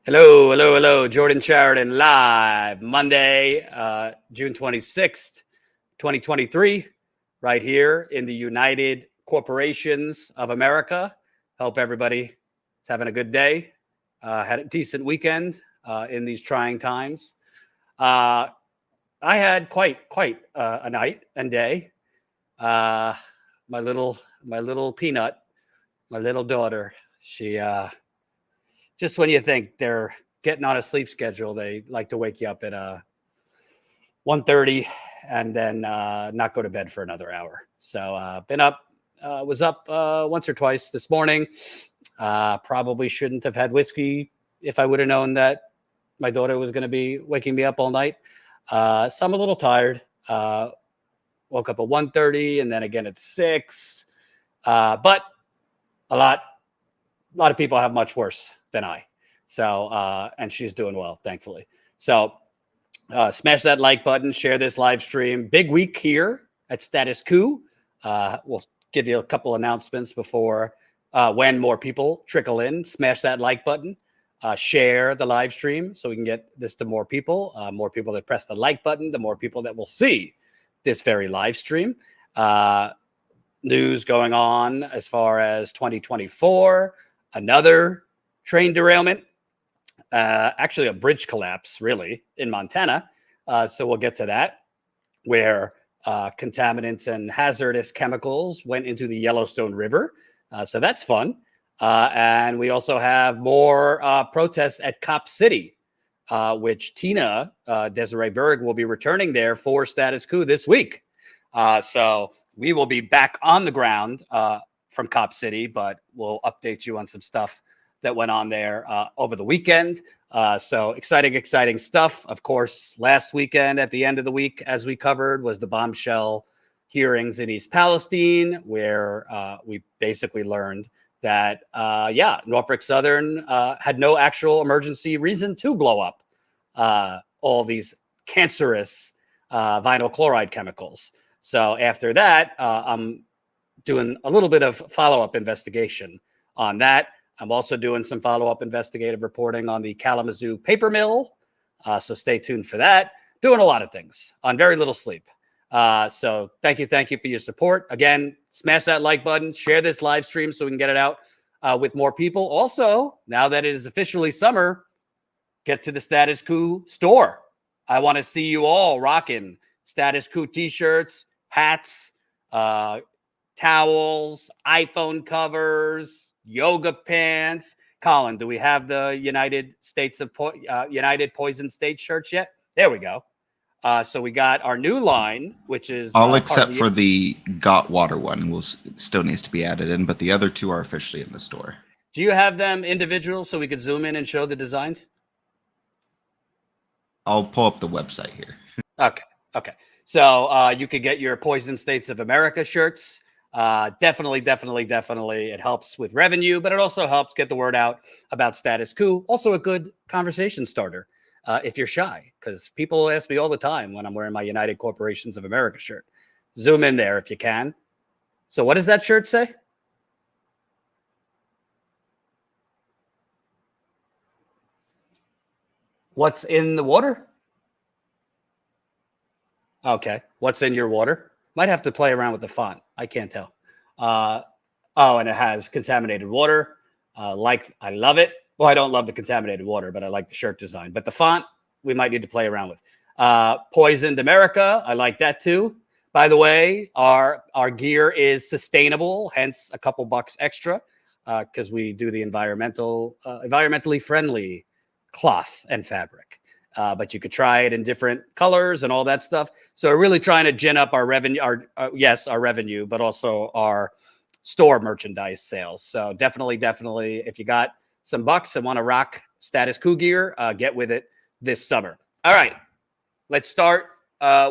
Hello, hello, hello. Jordan Sheridan live Monday, June 26th, 2023, right here in the United Corporations of America. Hope everybody is having a good day. Had a decent weekend in these trying times. I had quite a night and day. My little peanut, my little daughter, she just when you think they're getting on a sleep schedule, they like to wake you up at 1:30 and then not go to bed for another hour. So was up once or twice this morning. Probably shouldn't have had whiskey if I would have known that my daughter was going to be waking me up all night. So I'm a little tired. Woke up at 1:30 and then again at 6. But a lot of people have much worse than I. So, and she's doing well, thankfully. So smash that like button, share this live stream. Big week here at Status Coup. We'll give you a couple announcements before when more people trickle in. Smash that like button, share the live stream so we can get this to more people. More people that press the like button, the more people that will see this very live stream. News going on as far as 2024, another train derailment, actually a bridge collapse, really, in Montana. So we'll get to that, where contaminants and hazardous chemicals went into the Yellowstone River. So that's fun. And we also have more protests at Cop City, which Tina Desiree Berg will be returning there for Status Coup this week. So we will be back on the ground from Cop City, but we'll update you on some stuff that went on there over the weekend. So exciting stuff. Of course, last weekend at the end of the week, as we covered, was the bombshell hearings in East Palestine, where we basically learned that, Norfolk Southern had no actual emergency reason to blow up all these cancerous vinyl chloride chemicals. So after that, I'm doing a little bit of follow-up investigation on that. I'm also doing some follow-up investigative reporting on the Kalamazoo paper mill. So stay tuned for that. Doing a lot of things on very little sleep. So thank you for your support. Again, smash that like button, share this live stream so we can get it out with more people. Also, now that it is officially summer, get to the Status Coup store. I want to see you all rocking Status Coup t-shirts, hats, towels, iPhone covers, yoga pants. Colin, do we have the United Poison State shirts yet? There we go. So we got our new line, which is all except for the Got Water one still needs to be added in, but the other two are officially in the store. Do you have them individual so we could zoom in and show the designs? I'll pull up the website here. Okay. So you could get your Poison States of America shirts. Definitely. It helps with revenue, but it also helps get the word out about Status Coup. Also a good conversation starter if you're shy, because people ask me all the time when I'm wearing my United Corporations of America shirt. Zoom in there if you can. So what does that shirt say? What's in the water? Okay. What's in your water? Might have to play around with the font. I can't tell. And it has contaminated water. I love it. Well, I don't love the contaminated water, but I like the shirt design. But the font, we might need to play around with. Poisoned America. I like that too. By the way, our gear is sustainable, hence a couple bucks extra because we do the environmentally friendly cloth and fabric. But you could try it in different colors and all that stuff. So we're really trying to gin up our revenue, our revenue, but also our store merchandise sales. So definitely, if you got some bucks and want to rock Status Coup gear, get with it this summer. All right, let's start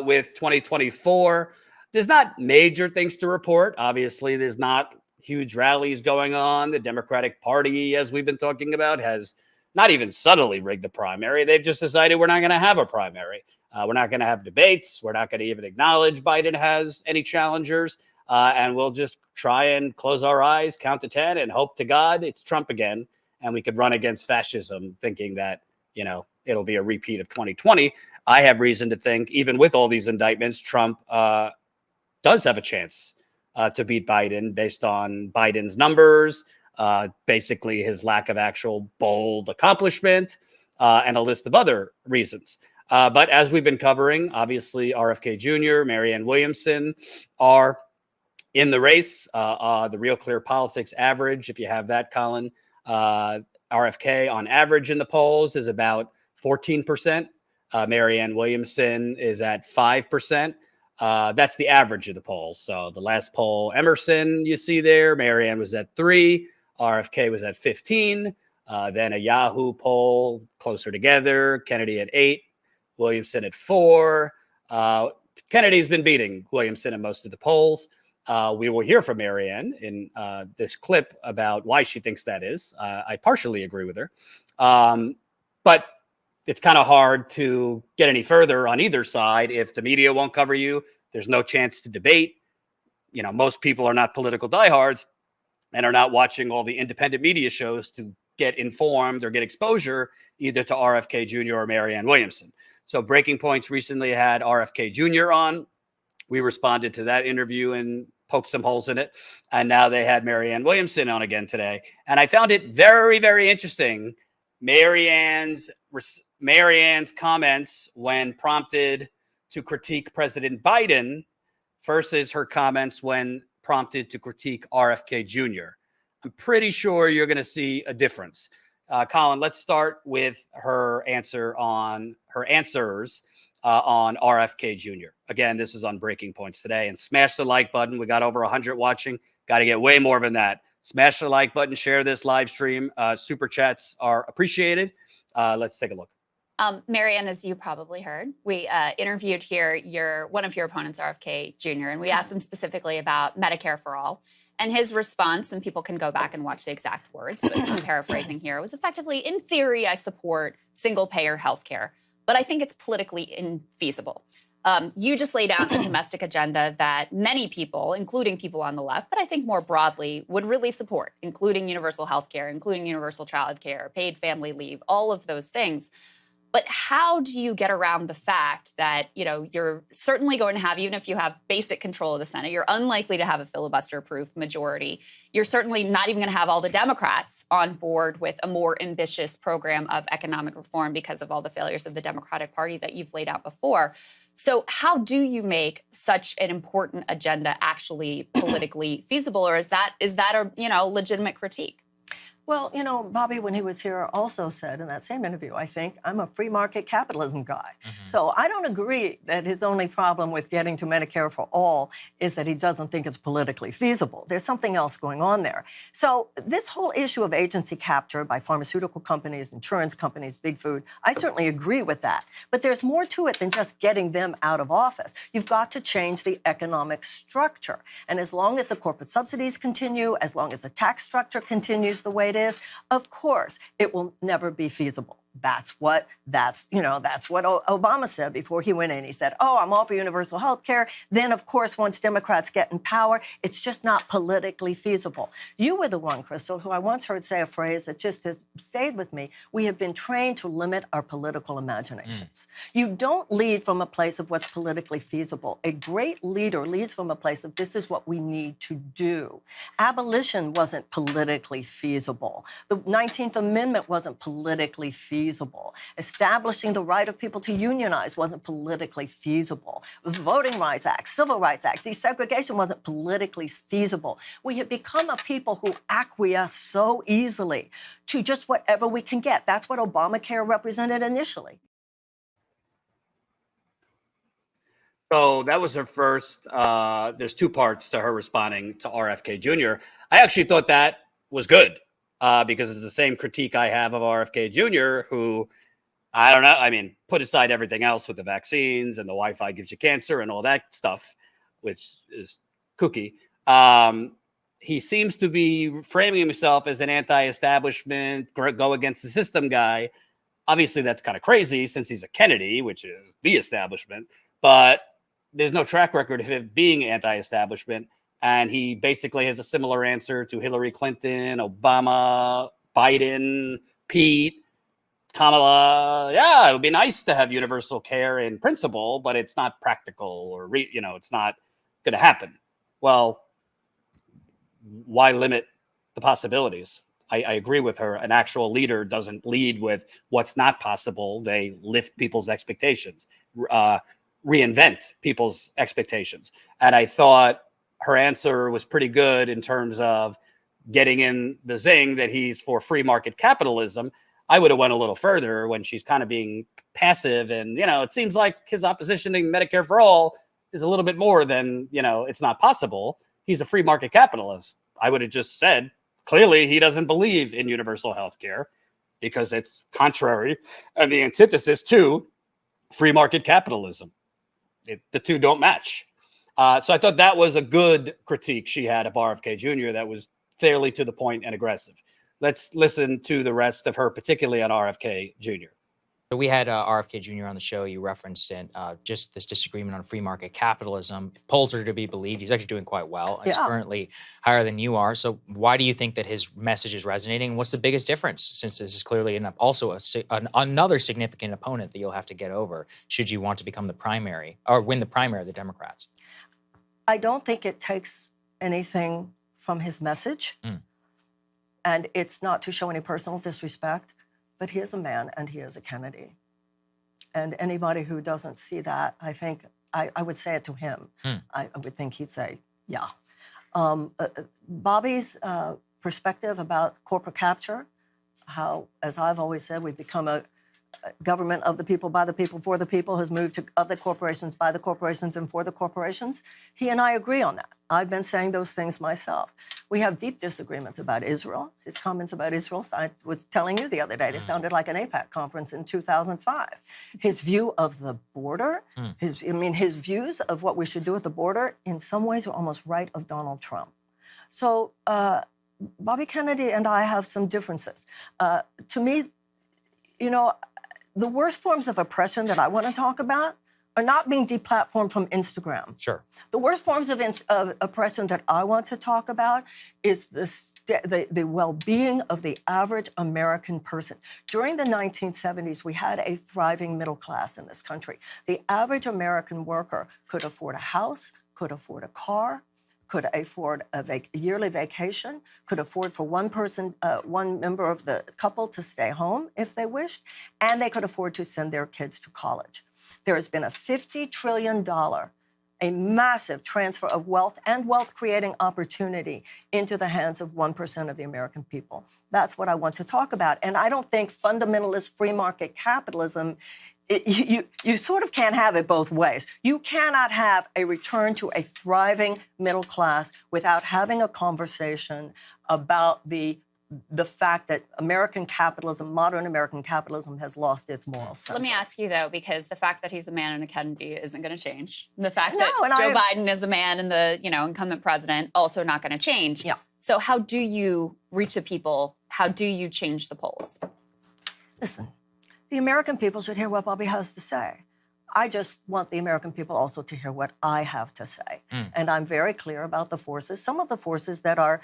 with 2024. There's not major things to report. Obviously, there's not huge rallies going on. The Democratic Party, as we've been talking about, has not even subtly rigged the primary. They've just decided we're not going to have a primary. We're not going to have debates. We're not going to even acknowledge Biden has any challengers. And we'll just try and close our eyes, count to 10, and hope to God it's Trump again. and we could run against fascism, thinking that, it'll be a repeat of 2020. I have reason to think, even with all these indictments, Trump does have a chance to beat Biden based on Biden's numbers, basically his lack of actual bold accomplishment, and a list of other reasons. But as we've been covering, obviously RFK Jr., Marianne Williamson are in the race. The Real Clear Politics average, if you have that, Colin, RFK on average in the polls is about 14%. Marianne Williamson is at 5%. That's the average of the polls. So the last poll, Emerson, you see there, Marianne was at 3, RFK was at 15. Then a Yahoo poll closer together, Kennedy at 8, Williamson at 4. Kennedy's been beating Williamson in most of the polls. We will hear from Marianne in this clip about why she thinks that is. I partially agree with her. But it's kind of hard to get any further on either side if the media won't cover you. There's no chance to debate. Most people are not political diehards and are not watching all the independent media shows to get informed or get exposure either to RFK Jr. or Marianne Williamson. So Breaking Points recently had RFK Jr. on. We responded to that interview and poked some holes in it. And now they had Marianne Williamson on again today. And I found it very, very interesting. Marianne's comments when prompted to critique President Biden versus her comments when prompted to critique RFK Jr. I'm pretty sure you're going to see a difference. Colin, let's start with her answers on RFK Jr. Again, this is on Breaking Points today. And smash the like button. We got over 100 watching. Got to get way more than that. Smash the like button. Share this live stream. Super chats are appreciated. Let's take a look. Marianne, as you probably heard, we interviewed here one of your opponents, RFK Jr., and we asked him specifically about Medicare for All. And his response, and people can go back and watch the exact words, but I'm paraphrasing here, was effectively, in theory, I support single-payer health care, but I think it's politically infeasible. You just laid out a domestic agenda that many people, including people on the left, but I think more broadly, would really support, including universal health care, including universal child care, paid family leave, all of those things. But how do you get around the fact that, you're certainly going to have, even if you have basic control of the Senate, you're unlikely to have a filibuster-proof majority. You're certainly not even going to have all the Democrats on board with a more ambitious program of economic reform because of all the failures of the Democratic Party that you've laid out before. So how do you make such an important agenda actually politically feasible? Or is that a legitimate critique? Well, Bobby, when he was here, also said in that same interview, I think, I'm a free market capitalism guy. Mm-hmm. So I don't agree that his only problem with getting to Medicare for all is that he doesn't think it's politically feasible. There's something else going on there. So this whole issue of agency capture by pharmaceutical companies, insurance companies, big food, I certainly agree with that. But there's more to it than just getting them out of office. You've got to change the economic structure. And as long as the corporate subsidies continue, as long as the tax structure continues the way it is, of course, it will never be feasible. That's what Obama said before he went in. He said, I'm all for universal health care. Then, of course, once Democrats get in power, it's just not politically feasible. You were the one, Crystal, who I once heard say a phrase that just has stayed with me. We have been trained to limit our political imaginations. You don't lead from a place of what's politically feasible. A great leader leads from a place of this is what we need to do. Abolition wasn't politically feasible. The 19th Amendment wasn't politically feasible. Establishing the right of people to unionize wasn't politically feasible. The Voting Rights Act, Civil Rights Act, desegregation wasn't politically feasible. We have become a people who acquiesce so easily to just whatever we can get. That's what Obamacare represented initially. So that was her first. There's two parts to her responding to RFK Jr. I actually thought that was good. Because it's the same critique I have of RFK Jr., who, I don't know, put aside everything else with the vaccines and the Wi-Fi gives you cancer and all that stuff, which is kooky. He seems to be framing himself as an anti-establishment, go against the system guy. Obviously, that's kind of crazy since he's a Kennedy, which is the establishment. But there's no track record of him being anti-establishment. And he basically has a similar answer to Hillary Clinton, Obama, Biden, Pete, Kamala, yeah, it would be nice to have universal care in principle, but it's not practical or, it's not going to happen. Well, why limit the possibilities? I agree with her. An actual leader doesn't lead with what's not possible. They lift people's expectations, reinvent people's expectations. And I thought her answer was pretty good in terms of getting in the zing that he's for free market capitalism. I would have went a little further when she's kind of being passive. And, it seems like his opposition to Medicare for all is a little bit more than, it's not possible. He's a free market capitalist. I would have just said, clearly, he doesn't believe in universal health care because it's contrary and the antithesis to free market capitalism. The two don't match. So I thought that was a good critique she had of RFK Jr. that was fairly to the point and aggressive. Let's listen to the rest of her, particularly on RFK Jr. So we had RFK Jr. on the show. You referenced it, just this disagreement on free market capitalism. If polls are to be believed, he's actually doing quite well. He's currently higher than you are. So why do you think that his message is resonating? What's the biggest difference, since this is clearly also another significant opponent that you'll have to get over should you want to become the primary or win the primary of the Democrats? I don't think it takes anything from his message. And it's not to show any personal disrespect. But he is a man and he is a Kennedy. And anybody who doesn't see that, I think, I would say it to him. I would think he'd say, yeah. Bobby's perspective about corporate capture, how, as I've always said, we've become a government of the people, by the people, for the people, has moved to of the corporations, by the corporations, and for the corporations. He and I agree on that. I've been saying those things myself. We have deep disagreements about Israel. His comments about Israel, I was telling you the other day, they sounded like an AIPAC conference in 2005. His view of the border, his views of what we should do with the border, in some ways are almost right of Donald Trump. So Bobby Kennedy and I have some differences. To me, the worst forms of oppression that I want to talk about are not being deplatformed from Instagram. Sure. The worst forms of oppression that I want to talk about is the well-being of the average American person. During the 1970s, we had a thriving middle class in this country. The average American worker could afford a house, could afford a car, could afford a yearly vacation, could afford for one member of the couple to stay home if they wished, and they could afford to send their kids to college. There has been a $50 trillion, a massive transfer of wealth and wealth-creating opportunity into the hands of 1% of the American people. That's what I want to talk about. And I don't think fundamentalist free market capitalism, you sort of can't have it both ways. You cannot have a return to a thriving middle class without having a conversation about the fact that American capitalism, modern American capitalism, has lost its moral center. Let me ask you, though, because the fact that he's a man and a Kennedy isn't going to change. The fact that Joe Biden is a man and the incumbent president also not going to change. Yeah. So how do you reach the people? How do you change the polls? Listen, the American people should hear what Bobby has to say. I just want the American people also to hear what I have to say. And I'm very clear about the forces. Some of the forces that are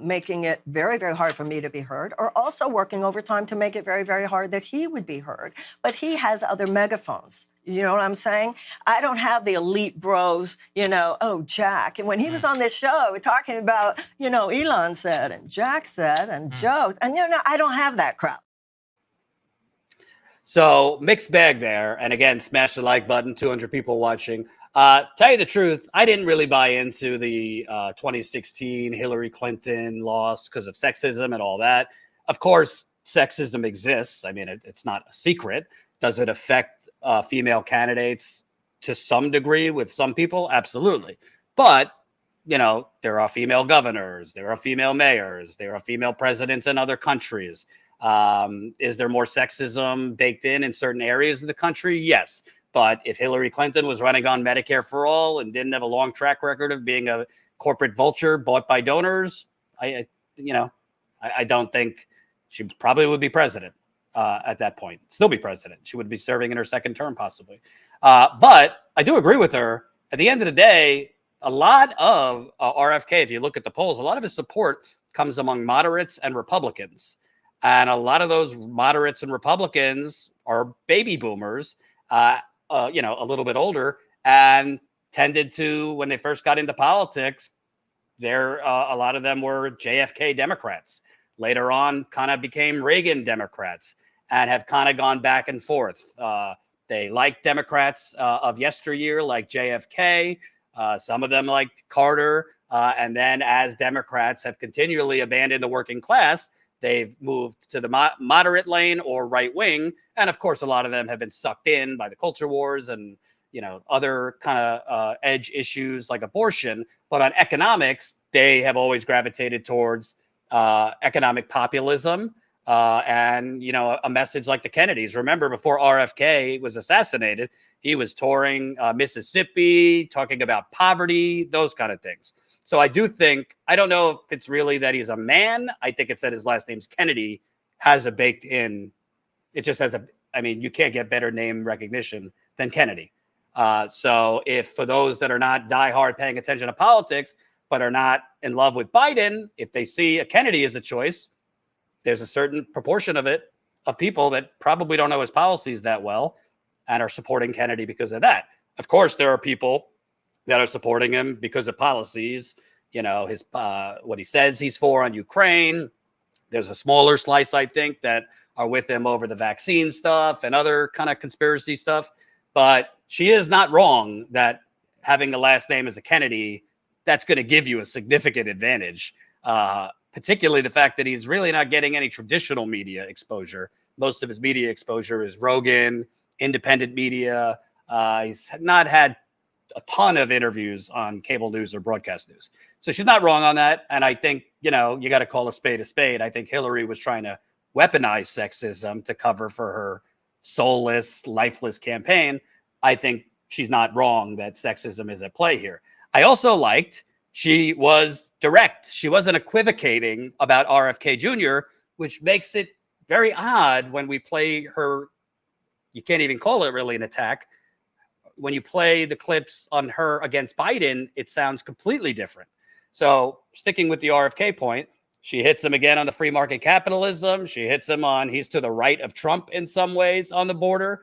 making it very, very hard for me to be heard are also working overtime to make it very, very hard that he would be heard. But he has other megaphones. You know what I'm saying? I don't have the elite bros, oh, Jack. And when he was on this show talking about, Elon said and Jack said and Joe, and I don't have that crowd. So mixed bag there. And again, smash the like button, 200 people watching. Tell you the truth, I didn't really buy into the 2016 Hillary Clinton loss because of sexism and all that. Of course, sexism exists. I mean, it's not a secret. Does it affect female candidates to some degree with some people? Absolutely. But, there are female governors, there are female mayors, there are female presidents in other countries. Is there more sexism baked in certain areas of the country? Yes. But if Hillary Clinton was running on Medicare for all and didn't have a long track record of being a corporate vulture bought by donors, I don't think she probably would be president at that point. Still be president. She would be serving in her second term possibly. But I do agree with her. At the end of the day, a lot of RFK, if you look at the polls, a lot of his support comes among moderates and Republicans. And a lot of those moderates and Republicans are baby boomers, a little bit older, and tended to, when they first got into politics, a lot of them were JFK Democrats. Later on, kind of became Reagan Democrats and have kind of gone back and forth. They like Democrats of yesteryear, like JFK. Some of them liked Carter. And then as Democrats have continually abandoned the working class, they've moved to the moderate lane or right wing. And of course, a lot of them have been sucked in by the culture wars and other kind of edge issues like abortion. But on economics, they have always gravitated towards economic populism and, a message like the Kennedys. Remember, before RFK was assassinated, he was touring Mississippi, talking about poverty, those kind of things. So I do think, I don't know if it's really that he's a man. I think it's that his last name's Kennedy, has a baked in. It just has you can't get better name recognition than Kennedy. So if for those that are not diehard paying attention to politics, but are not in love with Biden, if they see a Kennedy as a choice, there's a certain proportion of people that probably don't know his policies that well and are supporting Kennedy because of that. Of course, there are people that are supporting him because of policies, his what he says he's for on Ukraine. There's a smaller slice, I think, that are with him over the vaccine stuff and other kind of conspiracy stuff. But she is not wrong that having the last name as a Kennedy, that's going to give you a significant advantage, particularly the fact that he's really not getting any traditional media exposure. Most of his media exposure is Rogan, independent media. He's not had a ton of interviews on cable news or broadcast news. So she's not wrong on that. And I think, you got to call a spade a spade. I think Hillary was trying to weaponize sexism to cover for her soulless, lifeless campaign. I think she's not wrong that sexism is at play here. I also liked she was direct. She wasn't equivocating about RFK Jr., which makes it very odd when we play her. You can't even call it really an attack. When you play the clips on her against Biden, it sounds completely different. So sticking with the RFK point, she hits him again on the free market capitalism. She hits him on he's to the right of Trump in some ways on the border.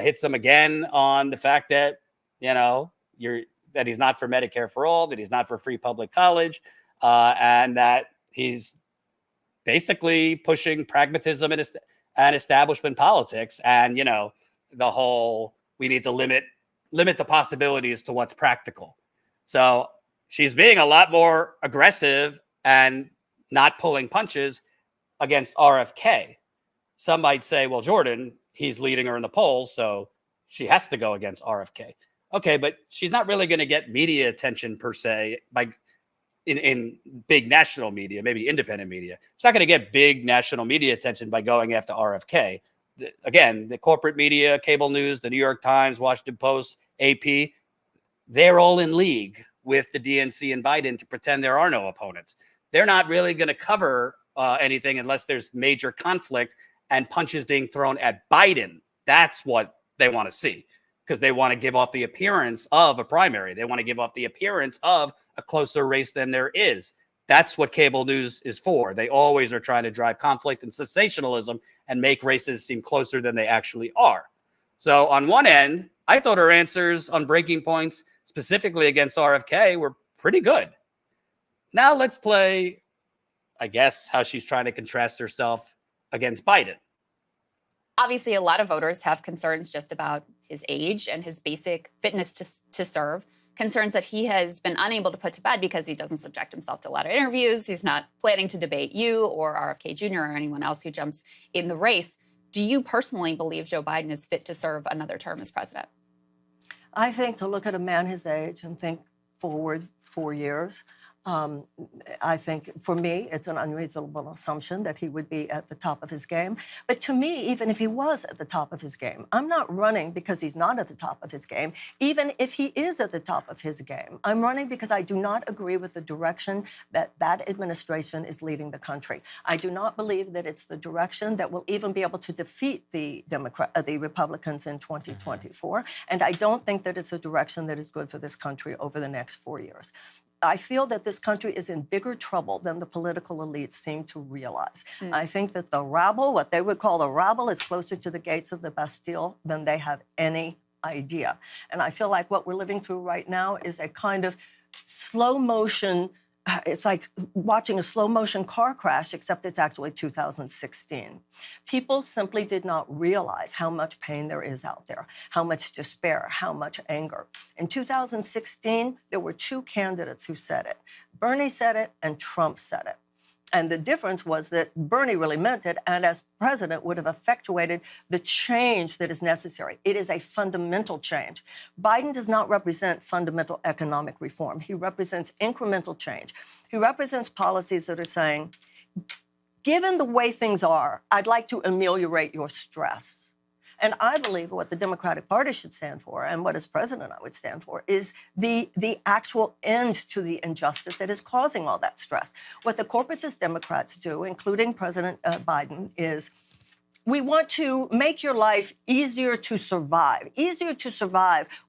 Hits him again on the fact that, that he's not for Medicare for all, that he's not for free public college, and that he's basically pushing pragmatism and establishment politics. And, the whole, we need to limit the possibilities to what's practical. So she's being a lot more aggressive and not pulling punches against RFK. Some might say, well, Jordan, he's leading her in the polls, so she has to go against RFK. Okay, but she's not really going to get media attention per se in big national media, maybe independent media. She's not going to get big national media attention by going after RFK. Again, the corporate media, cable news, the New York Times, Washington Post, AP, they're all in league with the DNC and Biden to pretend there are no opponents. They're not really going to cover anything unless there's major conflict and punches being thrown at Biden. That's what they want to see, because they want to give off the appearance of a primary. They want to give off the appearance of a closer race than there is. That's what cable news is for. They always are trying to drive conflict and sensationalism and make races seem closer than they actually are. So on one end, I thought her answers on breaking points, specifically against RFK, were pretty good. Now let's play, I guess, how she's trying to contrast herself against Biden. Obviously, a lot of voters have concerns just about his age and his basic fitness to serve, concerns that he has been unable to put to bed because he doesn't subject himself to a lot of interviews. He's not planning to debate you or RFK Jr. or anyone else who jumps in the race. Do you personally believe Joe Biden is fit to serve another term as president? I think to look at a man his age and think forward 4 years, I think for me, it's an unreasonable assumption that he would be at the top of his game. But to me, even if he was at the top of his game, I'm not running because he's not at the top of his game. Even if he is at the top of his game, I'm running because I do not agree with the direction that that administration is leading the country. I do not believe that it's the direction that will even be able to defeat the Republicans in 2024. And I don't think that it's a direction that is good for this country over the next 4 years. I feel that this country is in bigger trouble than the political elites seem to realize. I think that the rabble, what they would call the rabble, is closer to the gates of the Bastille than they have any idea. And I feel like what we're living through right now is a kind of slow motion. It's like watching a slow motion car crash, except it's actually 2016. People simply did not realize how much pain there is out there, how much despair, how much anger. In 2016, there were two candidates who said it. Bernie said it and Trump said it. And the difference was that Bernie really meant it, and as president would have effectuated the change that is necessary. It is a fundamental change. Biden does not represent fundamental economic reform. He represents incremental change. He represents policies that are saying, given the way things are, I'd like to ameliorate your stress. And I believe what the Democratic Party should stand for, and what as president I would stand for, is the actual end to the injustice that is causing all that stress. What the corporatist Democrats do, including President Biden, is we want to make your life easier to survive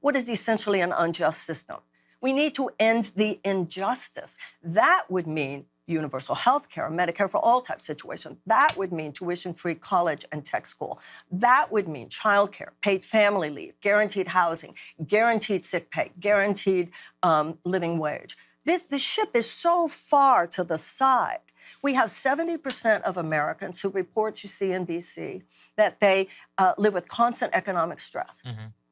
what is essentially an unjust system. We need to end the injustice. That would mean universal health care, Medicare for all type situation. That would mean tuition-free college and tech school. That would mean childcare, paid family leave, guaranteed housing, guaranteed sick pay, guaranteed living wage. The ship is so far to the side. We have 70% of Americans who report to CNBC that they live with constant economic stress.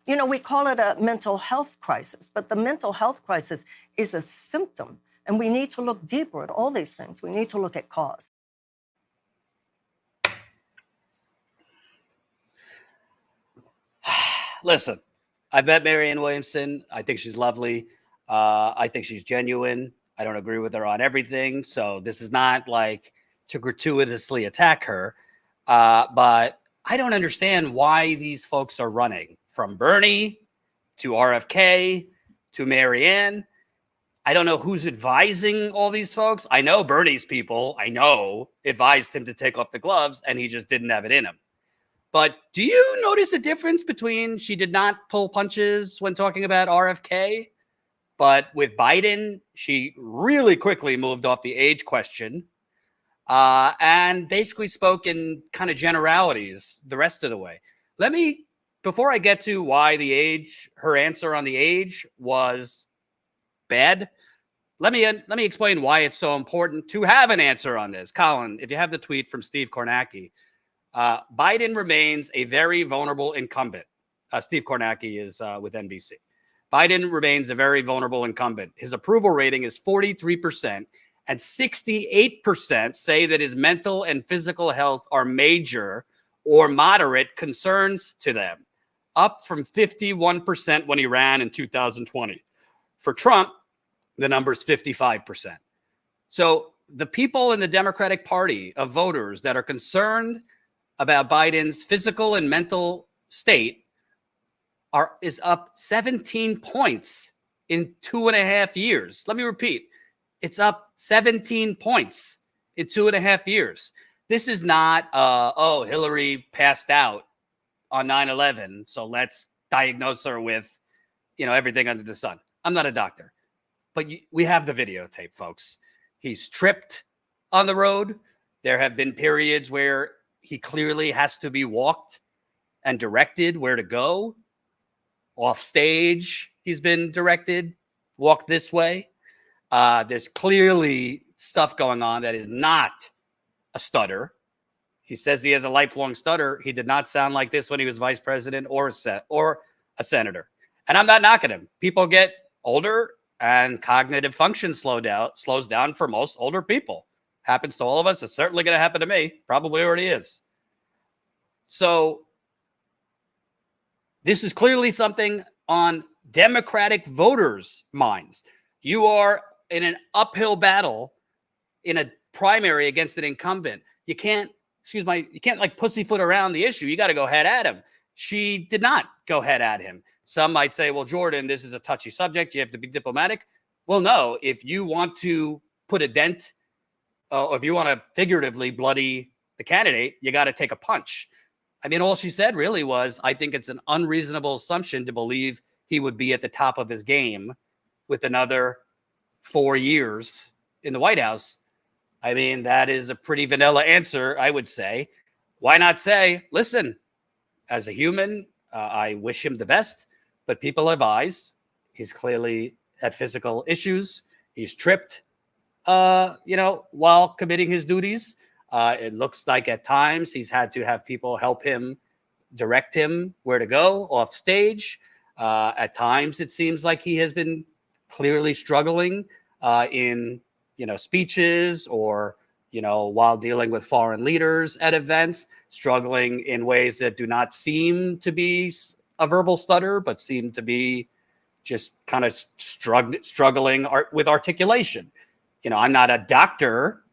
You know, we call it a mental health crisis, but the mental health crisis is a symptom. And we need to look deeper at all these things. We need to look at cause. Listen, I met Marianne Williamson. I think she's lovely. I think she's genuine. I don't agree with her on everything. So this is not like to gratuitously attack her. But I don't understand why these folks are running, from Bernie to RFK to Marianne. I don't know who's advising all these folks. I know Bernie's people, advised him to take off the gloves, and he just didn't have it in him. But do you notice a difference between she did not pull punches when talking about RFK, but with Biden, she really quickly moved off the age question and basically spoke in kind of generalities the rest of the way. Before I get to why her answer on the age was bad, let me explain why it's so important to have an answer on this. Colin, if you have the tweet from Steve Kornacki, Biden remains a very vulnerable incumbent. Steve Kornacki is with NBC. Biden remains a very vulnerable incumbent. His approval rating is 43%, and 68% say that his mental and physical health are major or moderate concerns to them, up from 51% when he ran in 2020. For Trump, the number is 55%. So the people in the Democratic Party of voters that are concerned about Biden's physical and mental state is up 17 points in 2.5 years. Let me repeat. It's up 17 points in 2.5 years. This is not, Hillary passed out on 9/11, so let's diagnose her with, everything under the sun. I'm not a doctor. But we have the videotape, folks. He's tripped on the road. There have been periods where he clearly has to be walked and directed where to go. Off stage, he's been directed, walk this way. There's clearly stuff going on that is not a stutter. He says he has a lifelong stutter. He did not sound like this when he was vice president or a senator. And I'm not knocking him. People get older, and cognitive function slows down for most older people. Happens to all of us. It's certainly going to happen to me. Probably already is. So this is clearly something on Democratic voters' minds. You are in an uphill battle in a primary against an incumbent. You can't like pussyfoot around the issue. You got to go head at him. She did not go head at him. Some might say, well, Jordan, this is a touchy subject. You have to be diplomatic. Well, no, if you want to put a dent, or if you want to figuratively bloody the candidate, you got to take a punch. I mean, all she said really was, I think it's an unreasonable assumption to believe he would be at the top of his game with another 4 years in the White House, I mean, that is a pretty vanilla answer, I would say. Why not say, listen, as a human, I wish him the best, but people have eyes. He's clearly had physical issues. He's tripped, while committing his duties. It looks like at times he's had to have people help him, direct him where to go off stage. At times it seems like he has been clearly struggling in speeches or while dealing with foreign leaders at events, struggling in ways that do not seem to be a verbal stutter, but seem to be just kind of struggling with articulation. I'm not a doctor,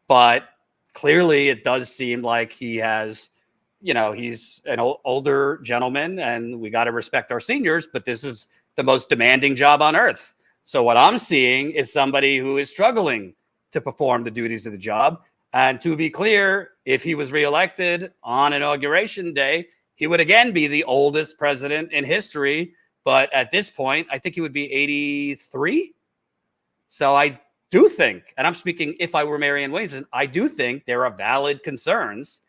but clearly it does seem like he has, he's an older gentleman and we got to respect our seniors, but this is the most demanding job on earth. So what I'm seeing is somebody who is struggling to perform the duties of the job. And to be clear, if he was reelected on Inauguration Day, he would again be the oldest president in history. But at this point, I think he would be 83. So I do think, and I'm speaking if I were Marianne Williamson, I do think there are valid concerns,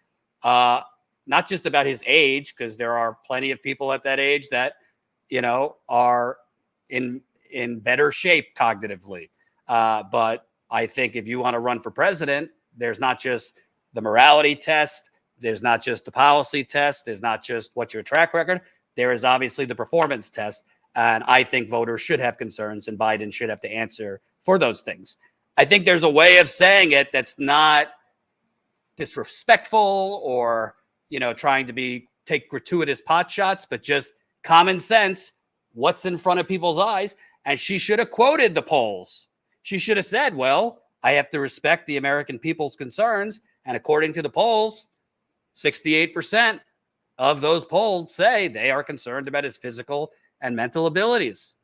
not just about his age, because there are plenty of people at that age that, are in better shape cognitively. But I think if you want to run for president, there's not just the morality test. There's not just the policy test. There's not just what's your track record. There is obviously the performance test. And I think voters should have concerns and Biden should have to answer for those things. I think there's a way of saying it that's not disrespectful or, trying to take gratuitous pot shots, but just common sense, what's in front of people's eyes. And she should have quoted the polls. She should have said, well, I have to respect the American people's concerns. And according to the polls, 68% of those polled say they are concerned about his physical and mental abilities.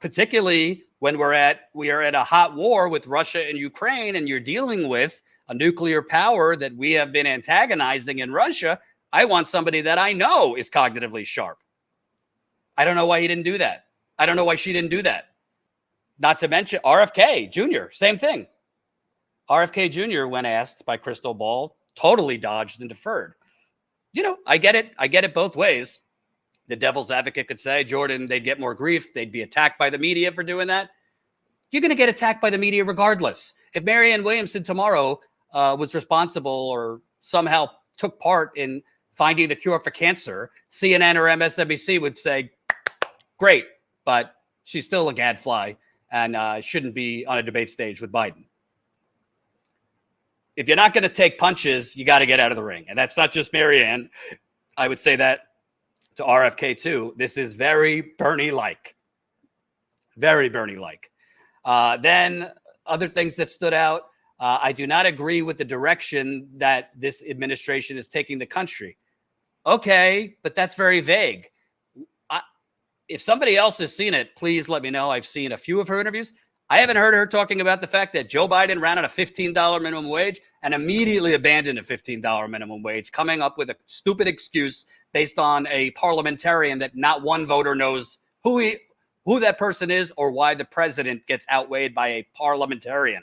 Particularly when we are at a hot war with Russia and Ukraine, and you're dealing with a nuclear power that we have been antagonizing in Russia. I want somebody that I know is cognitively sharp. I don't know why he didn't do that. I don't know why she didn't do that. Not to mention RFK Jr., same thing. RFK Jr., when asked by Crystal Ball, totally dodged and deferred. I get it. I get it both ways. The devil's advocate could say, Jordan, they'd get more grief. They'd be attacked by the media for doing that. You're going to get attacked by the media regardless. If Marianne Williamson tomorrow was responsible or somehow took part in finding the cure for cancer, CNN or MSNBC would say, great, but she's still a gadfly and shouldn't be on a debate stage with Biden. If you're not going to take punches, you got to get out of the ring. And that's not just Marianne. I would say that to RFK too. This is very Bernie-like. Very Bernie-like. Then other things that stood out. I do not agree with the direction that this administration is taking the country. Okay, but that's very vague. If somebody else has seen it, please let me know. I've seen a few of her interviews. I haven't heard her talking about the fact that Joe Biden ran out of $15 minimum wage and immediately abandoned a $15 minimum wage, coming up with a stupid excuse based on a parliamentarian that not one voter knows who that person is or why the president gets outweighed by a parliamentarian.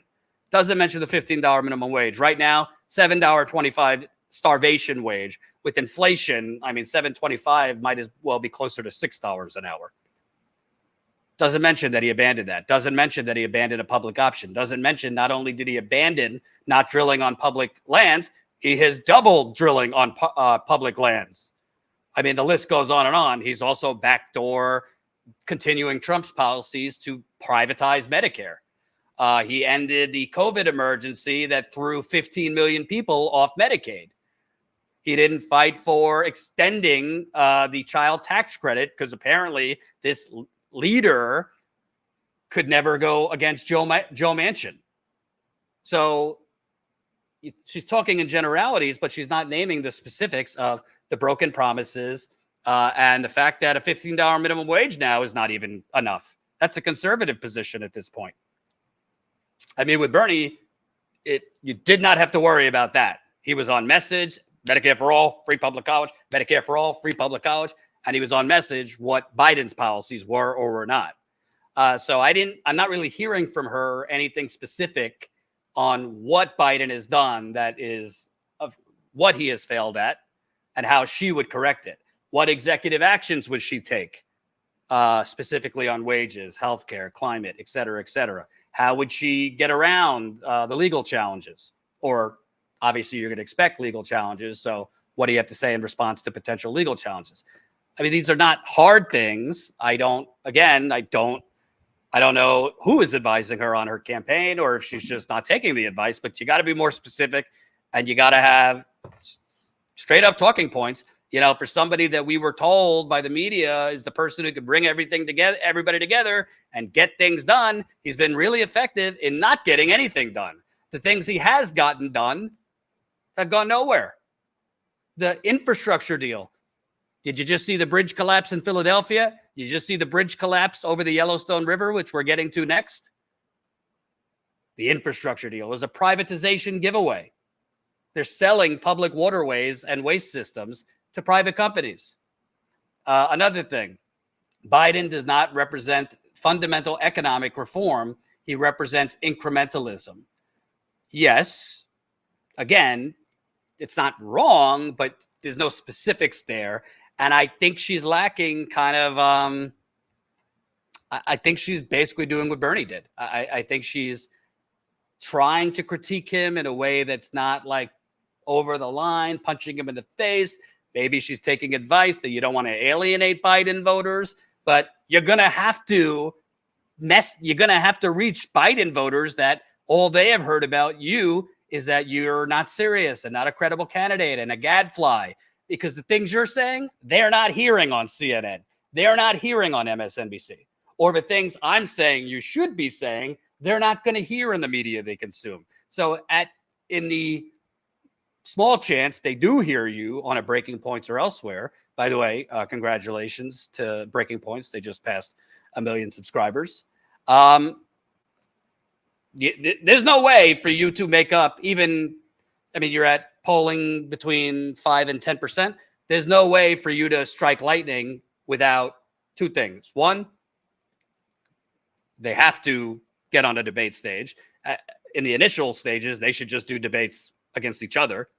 Doesn't mention the $15 minimum wage. Right now, $7.25 starvation wage. With inflation, I mean, $7.25 might as well be closer to $6 an hour. Doesn't mention that he abandoned that. Doesn't mention that he abandoned a public option. Doesn't mention not only did he abandon not drilling on public lands, he has doubled drilling on public lands. I mean, the list goes on and on. He's also backdoor continuing Trump's policies to privatize Medicare. He ended the COVID emergency that threw 15 million people off Medicaid. He didn't fight for extending the child tax credit because apparently this leader could never go against Joe Manchin. So she's talking in generalities, but she's not naming the specifics of the broken promises and the fact that a $15 minimum wage now is not even enough. That's a conservative position at this point. I mean, with Bernie, you did not have to worry about that. He was on message, Medicare for all, free public college, Medicare for all, free public college. And he was on message what Biden's policies were or were not. So I'm not really hearing from her anything specific on what Biden has done that is of what he has failed at and how she would correct it. What executive actions would she take specifically on wages, healthcare, climate, et cetera, et cetera? How would she get around the legal challenges? Or obviously you're going to expect legal challenges. So what do you have to say in response to potential legal challenges? I mean, these are not hard things. I don't know who is advising her on her campaign or if she's just not taking the advice, but you got to be more specific and you got to have straight up talking points. For somebody that we were told by the media is the person who could bring everybody together and get things done. He's been really effective in not getting anything done. The things he has gotten done have gone nowhere. The infrastructure deal. Did you just see the bridge collapse in Philadelphia? You just see the bridge collapse over the Yellowstone River, which we're getting to next. The infrastructure deal was a privatization giveaway. They're selling public waterways and waste systems to private companies. Another thing, Biden does not represent fundamental economic reform. He represents incrementalism. Yes, again, it's not wrong, but there's no specifics there. And I think she's lacking kind of, I think she's basically doing what Bernie did. I think she's trying to critique him in a way that's not like over the line, punching him in the face. Maybe she's taking advice that you don't want to alienate Biden voters, but you're going to have to reach Biden voters that all they have heard about you is that you're not serious and not a credible candidate and a gadfly, because the things you're saying, they're not hearing on CNN. They're not hearing on MSNBC. Or the things I'm saying you should be saying, they're not going to hear in the media they consume. So in the small chance they do hear you on a Breaking Points or elsewhere. By the way, congratulations to Breaking Points. They just passed 1 million subscribers. There's no way for you to make up you're at polling between 5 and 10%. There's no way for you to strike lightning without two things. One, they have to get on a debate stage. In the initial stages, they should just do debates against each other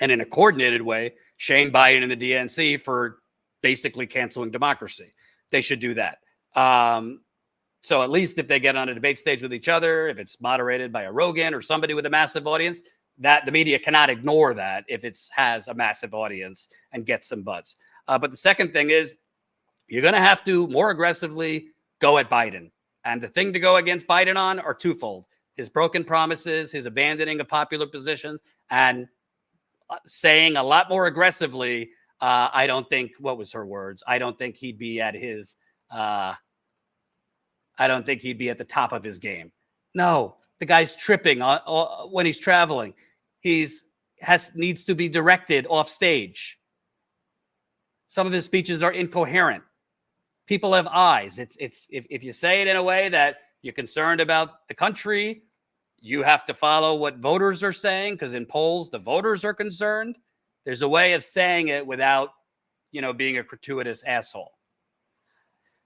and in a coordinated way, shame Biden and the DNC for basically canceling democracy. They should do that. So at least if they get on a debate stage with each other, if it's moderated by a Rogan or somebody with a massive audience, that the media cannot ignore that if it has a massive audience and gets some buzz. But the second thing is you're going to have to more aggressively go at Biden. And the thing to go against Biden on are twofold: his broken promises, his abandoning of popular positions, and saying a lot more aggressively, I don't think, what was her words? I don't think he'd be at his, I don't think he'd be at the top of his game. No, the guy's tripping when he's traveling. Needs to be directed off stage. Some of his speeches are incoherent. People have eyes. If you say it in a way that you're concerned about the country, you have to follow what voters are saying, because in polls, the voters are concerned. There's a way of saying it without, being a gratuitous asshole.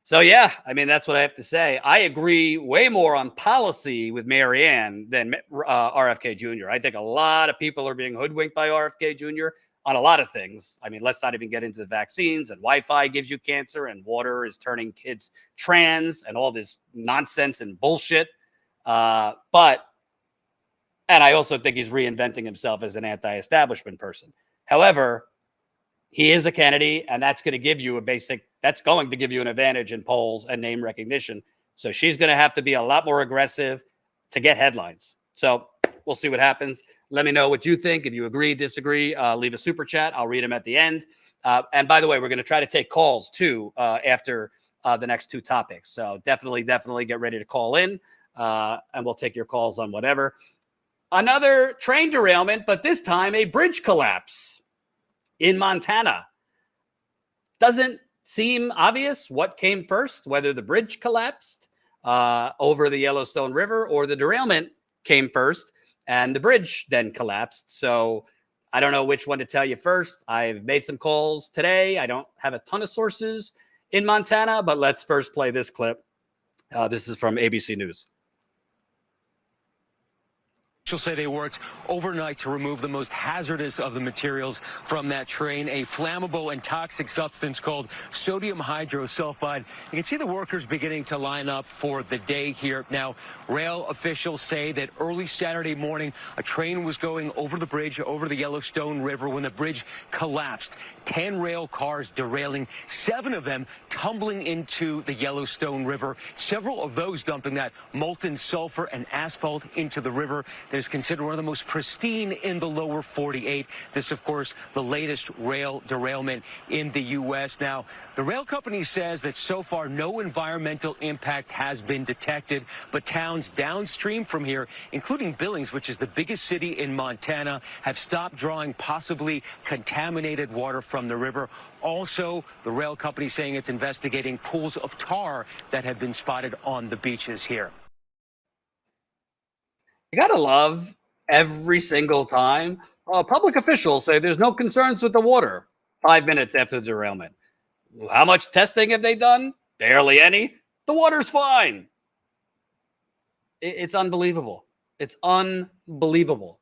So, yeah, that's what I have to say. I agree way more on policy with Marianne than RFK Jr. I think a lot of people are being hoodwinked by RFK Jr. on a lot of things. Let's not even get into the vaccines, and Wi-Fi gives you cancer, and water is turning kids trans, and all this nonsense and bullshit. And I also think he's reinventing himself as an anti-establishment person. However, he is a candidate, and that's going to give you an advantage in polls and name recognition. So she's going to have to be a lot more aggressive to get headlines. So we'll see what happens. Let me know what you think. If you agree, disagree, leave a super chat. I'll read them at the end. And by the way, we're going to try to take calls too after the next two topics. So definitely get ready to call in, and we'll take your calls on whatever. Another train derailment, but this time a bridge collapse in Montana. Doesn't seem obvious what came first, whether the bridge collapsed over the Yellowstone River or the derailment came first and the bridge then collapsed. So I don't know which one to tell you first. I've made some calls today. I don't have a ton of sources in Montana, but let's first play this clip. This is from ABC News. Officials say they worked overnight to remove the most hazardous of the materials from that train, a flammable and toxic substance called sodium hydrosulfide. You can see the workers beginning to line up for the day here. Now, rail officials say that early Saturday morning, a train was going over the bridge, over the Yellowstone River, when the bridge collapsed. 10 rail cars derailing, 7 of them tumbling into the Yellowstone River, several of those dumping that molten sulfur and asphalt into the river that is considered one of the most pristine in the lower 48. This, of course, the latest rail derailment in the U.S. Now, the rail company says that so far no environmental impact has been detected, but towns downstream from here, including Billings, which is the biggest city in Montana, have stopped drawing possibly contaminated water from the river. Also, the rail company saying it's investigating pools of tar that have been spotted on the beaches here. You gotta love every single time public officials say there's no concerns with the water 5 minutes after the derailment. How much testing have they done? Barely any. The water's fine. It's unbelievable. It's unbelievable.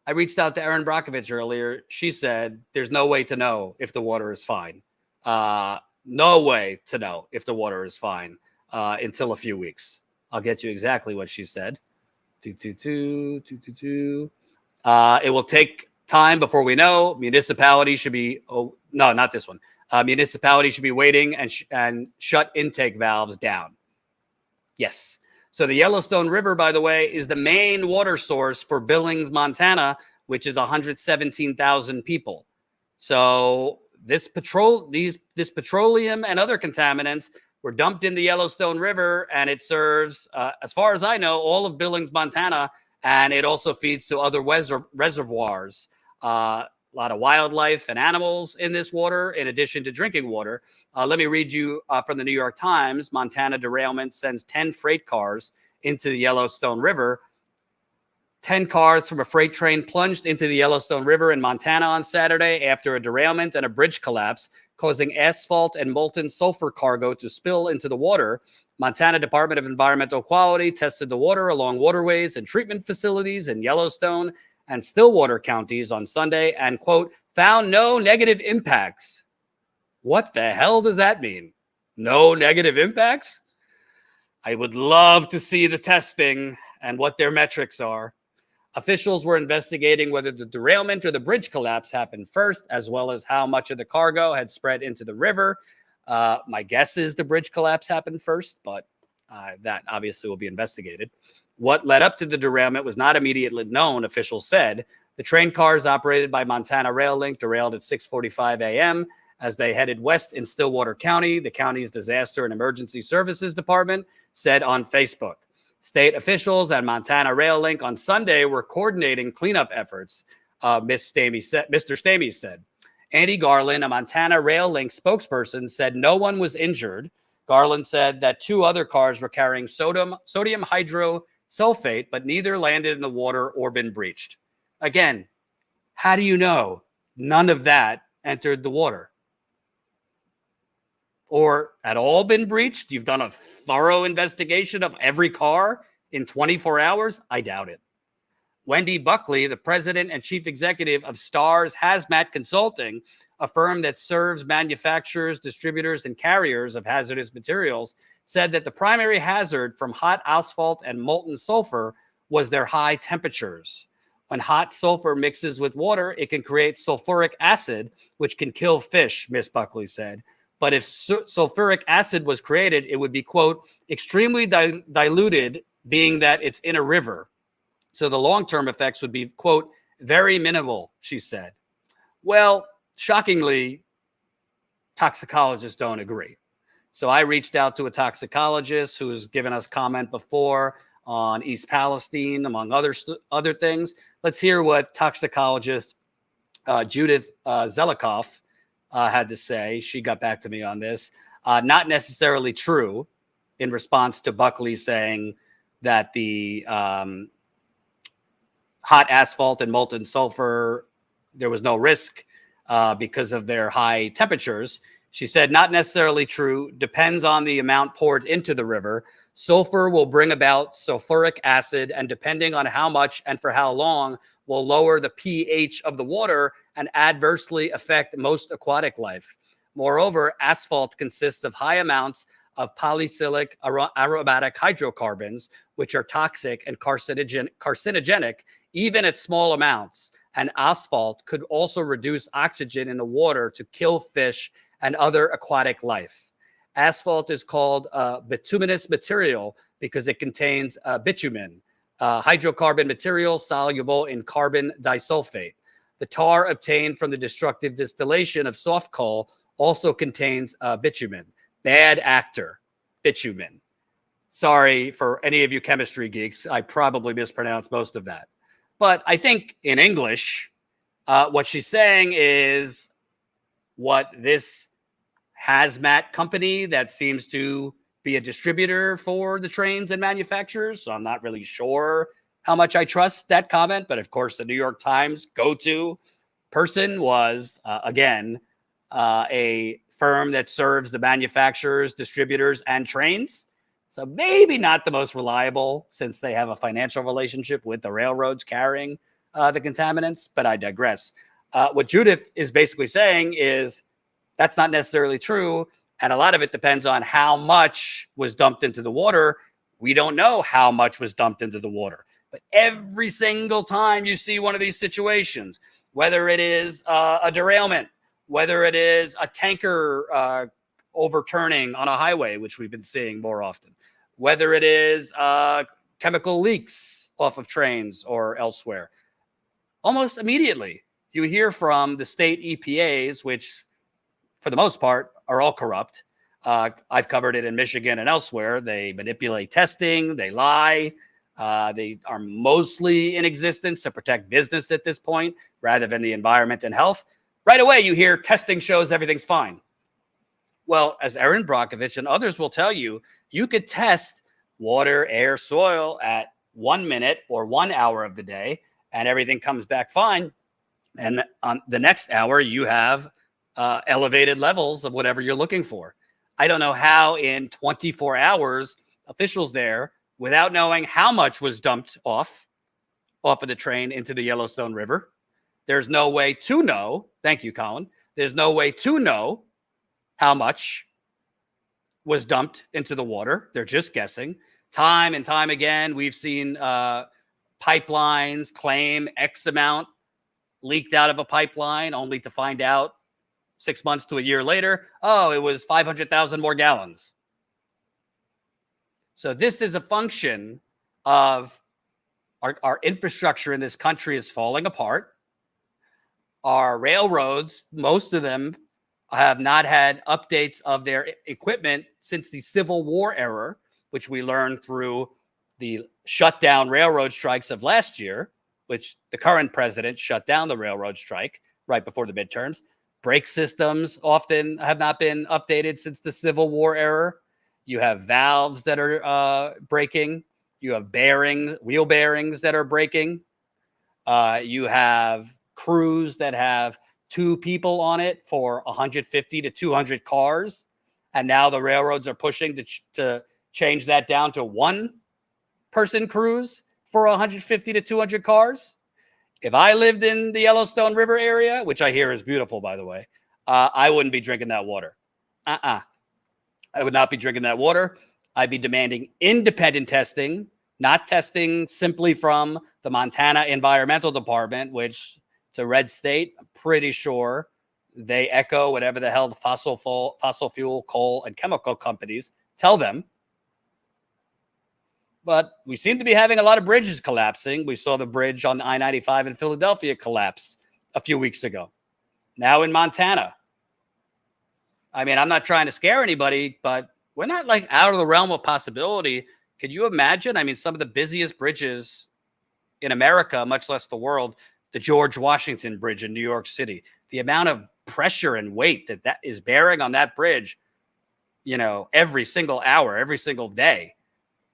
I reached out to Erin Brockovich earlier. She said there's no way to know if the water is fine. No way to know if the water is fine until a few weeks. I'll get you exactly what she said. It will take time before we know. Municipalities should be, oh, no, not this one. Municipalities should be waiting and shut intake valves down. Yes. So the Yellowstone River, by the way, is the main water source for Billings, Montana, which is 117,000 people. So this petroleum and other contaminants were dumped in the Yellowstone River, and it serves, as far as I know, all of Billings, Montana, and it also feeds to other reservoirs. A lot of wildlife and animals in this water, in addition to drinking water. Let me read you from the New York Times. Montana derailment sends 10 freight cars into the Yellowstone River. 10 cars from a freight train plunged into the Yellowstone River in Montana on Saturday after a derailment and a bridge collapse, causing asphalt and molten sulfur cargo to spill into the water. Montana Department of Environmental Quality tested the water along waterways and treatment facilities in Yellowstone and Stillwater counties on Sunday and, quote, found no negative impacts. What the hell does that mean? No negative impacts? I would love to see the testing and what their metrics are. Officials were investigating whether the derailment or the bridge collapse happened first, as well as how much of the cargo had spread into the river. My guess is the bridge collapse happened first, but that obviously will be investigated. What led up to the derailment was not immediately known, officials said. The train cars operated by Montana Rail Link derailed at 6:45 a.m. as they headed west in Stillwater County. The county's Disaster and Emergency Services Department said on Facebook. State officials and Montana Rail Link on Sunday were coordinating cleanup efforts, Mr. Stamey said. Andy Garland, a Montana Rail Link spokesperson, said no one was injured. Garland said that 2 other cars were carrying sodium hydrosulfate, but neither landed in the water or been breached. Again, how do you know none of that entered the water? Or at all been breached? You've done a thorough investigation of every car in 24 hours? I doubt it. Wendy Buckley, the president and chief executive of STARS Hazmat Consulting, a firm that serves manufacturers, distributors, and carriers of hazardous materials, said that the primary hazard from hot asphalt and molten sulfur was their high temperatures. When hot sulfur mixes with water, it can create sulfuric acid, which can kill fish, Ms. Buckley said. But if sulfuric acid was created, it would be, quote, extremely diluted, being that it's in a river. So the long-term effects would be, quote, very minimal, she said. Well, shockingly, toxicologists don't agree. So I reached out to a toxicologist who has given us comment before on East Palestine, among other things. Let's hear what toxicologist Judith Zelikoff had to say. She got back to me on this. Not necessarily true, in response to Buckley saying that the hot asphalt and molten sulfur, there was no risk because of their high temperatures. She said, not necessarily true, depends on the amount poured into the river. sulfur will bring about sulfuric acid, and depending on how much and for how long, will lower the pH of the water and adversely affect most aquatic life. Moreover, asphalt consists of high amounts of polycyclic aromatic hydrocarbons, which are toxic and carcinogenic even at small amounts. And asphalt could also reduce oxygen in the water to kill fish and other aquatic life. Asphalt is called bituminous material because it contains bitumen, hydrocarbon material soluble in carbon disulfate. The tar obtained from the destructive distillation of soft coal also contains bitumen. Bad actor, bitumen. Sorry for any of you chemistry geeks. I probably mispronounced most of that. But I think in English, what she's saying is what this hazmat company that seems to be a distributor for the trains and manufacturers. So I'm not really sure how much I trust that comment. But of course, the New York Times go-to person was, again, a firm that serves the manufacturers, distributors, and trains. So maybe not the most reliable since they have a financial relationship with the railroads carrying the contaminants, but I digress. What Judith is basically saying is that's not necessarily true. And a lot of it depends on how much was dumped into the water. We don't know how much was dumped into the water. But every single time you see one of these situations, whether it is a derailment, whether it is a tanker overturning on a highway, which we've been seeing more often, whether it is chemical leaks off of trains or elsewhere, almost immediately you hear from the state EPAs, which for the most part are all corrupt. I've covered it in Michigan and elsewhere. They manipulate testing, they lie. They are mostly in existence to protect business at this point rather than the environment and health. Right away, you hear testing shows everything's fine. Well, as Erin Brockovich and others will tell you, you could test water, air, soil at 1 minute or 1 hour of the day, and everything comes back fine. And on the next hour, you have elevated levels of whatever you're looking for. I don't know how in 24 hours, officials there, without knowing how much was dumped off of the train into the Yellowstone River, there's no way to know. Thank you, Colin. There's no way to know how much was dumped into the water. They're just guessing. Time and time again, we've seen pipelines claim X amount leaked out of a pipeline only to find out 6 months to a year later, oh, it was 500,000 more gallons. So this is a function of our infrastructure in this country is falling apart. Our railroads, most of them have not had updates of their equipment since the Civil War era, which we learned through the shutdown railroad strikes of last year, which the current president shut down the railroad strike right before the midterms. Brake systems often have not been updated since the Civil War era. You have valves that are breaking. You have bearings, wheel bearings that are breaking. You have crews that have 2 people on it for 150 to 200 cars. And now the railroads are pushing to change that down to 1-person crews for 150 to 200 cars. If I lived in the Yellowstone River area, which I hear is beautiful, by the way, I wouldn't be drinking that water. I would not be drinking that water. I'd be demanding independent testing, not testing simply from the Montana Environmental Department, which it's a red state. I'm pretty sure they echo whatever the hell the fossil fuel, coal, and chemical companies tell them. But we seem to be having a lot of bridges collapsing. We saw the bridge on the I-95 in Philadelphia collapse a few weeks ago. Now in Montana. I mean, I'm not trying to scare anybody, but we're not like out of the realm of possibility. Could you imagine? I mean, some of the busiest bridges in America, much less the world, the George Washington Bridge in New York City, the amount of pressure and weight that is bearing on that bridge, you know, every single hour, every single day.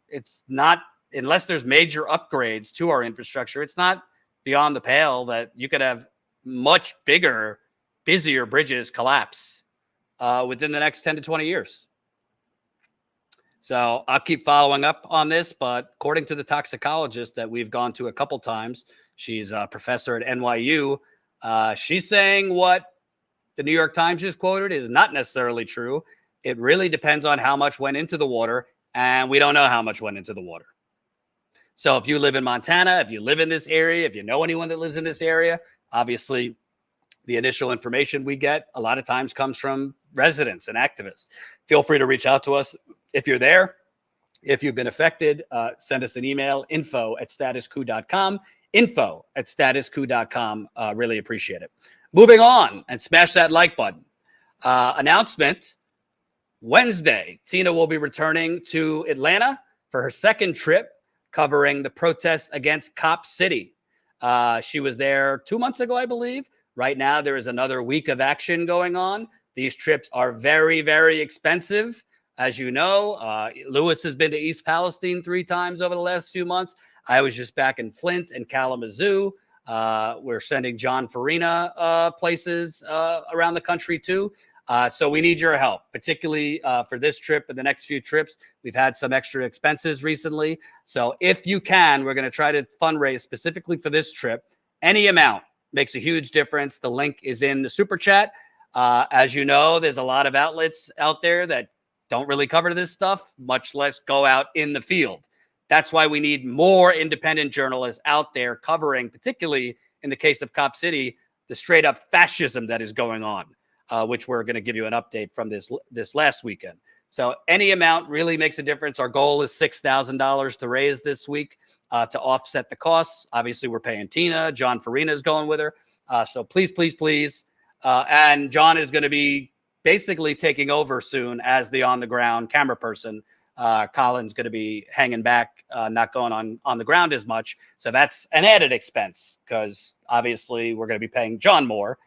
It's not, unless there's major upgrades to our infrastructure, it's not beyond the pale that you could have much bigger, busier bridges collapse within the next 10 to 20 years. So I'll keep following up on this, but according to the toxicologist that we've gone to a couple times, she's a professor at NYU. She's saying what the New York Times just quoted is not necessarily true. It really depends on how much went into the water, and we don't know how much went into the water. So if you live in Montana, if you live in this area, if you know anyone that lives in this area, obviously the initial information we get a lot of times comes from residents and activists. Feel free to reach out to us if you're there. If you've been affected, send us an email, info@statuscoup.com, info@statuscoup.com. Really appreciate it. Moving on, and smash that like button. Announcement, Wednesday, Tina will be returning to Atlanta for her second trip covering the protests against Cop City. She was there 2 months ago, I believe. Right now, there is another week of action going on. These trips are very, very expensive. As you know, Lewis has been to East Palestine 3 times over the last few months. I was just back in Flint and Kalamazoo. We're sending John Farina places around the country too. So we need your help, particularly for this trip and the next few trips. We've had some extra expenses recently. So if you can, we're going to try to fundraise specifically for this trip. Any amount makes a huge difference. The link is in the super chat. As you know, there's a lot of outlets out there that don't really cover this stuff, much less go out in the field. That's why we need more independent journalists out there covering, particularly in the case of Cop City, the straight up fascism that is going on, which we're going to give you an update from this last weekend. So any amount really makes a difference. Our goal is $6,000 to raise this week to offset the costs. Obviously, we're paying Tina. John Farina is going with her. So please, please, please. And John is going to be basically taking over soon as the on-the-ground camera person. Colin's going to be hanging back, not going on the ground as much. So that's an added expense because obviously we're going to be paying John more.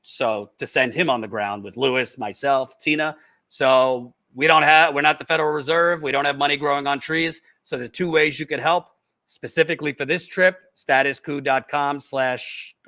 So to send him on the ground with Lewis, myself, Tina. So we're not the Federal Reserve. We don't have money growing on trees. So there's 2 ways you could help specifically for this trip. StatusCoup.com/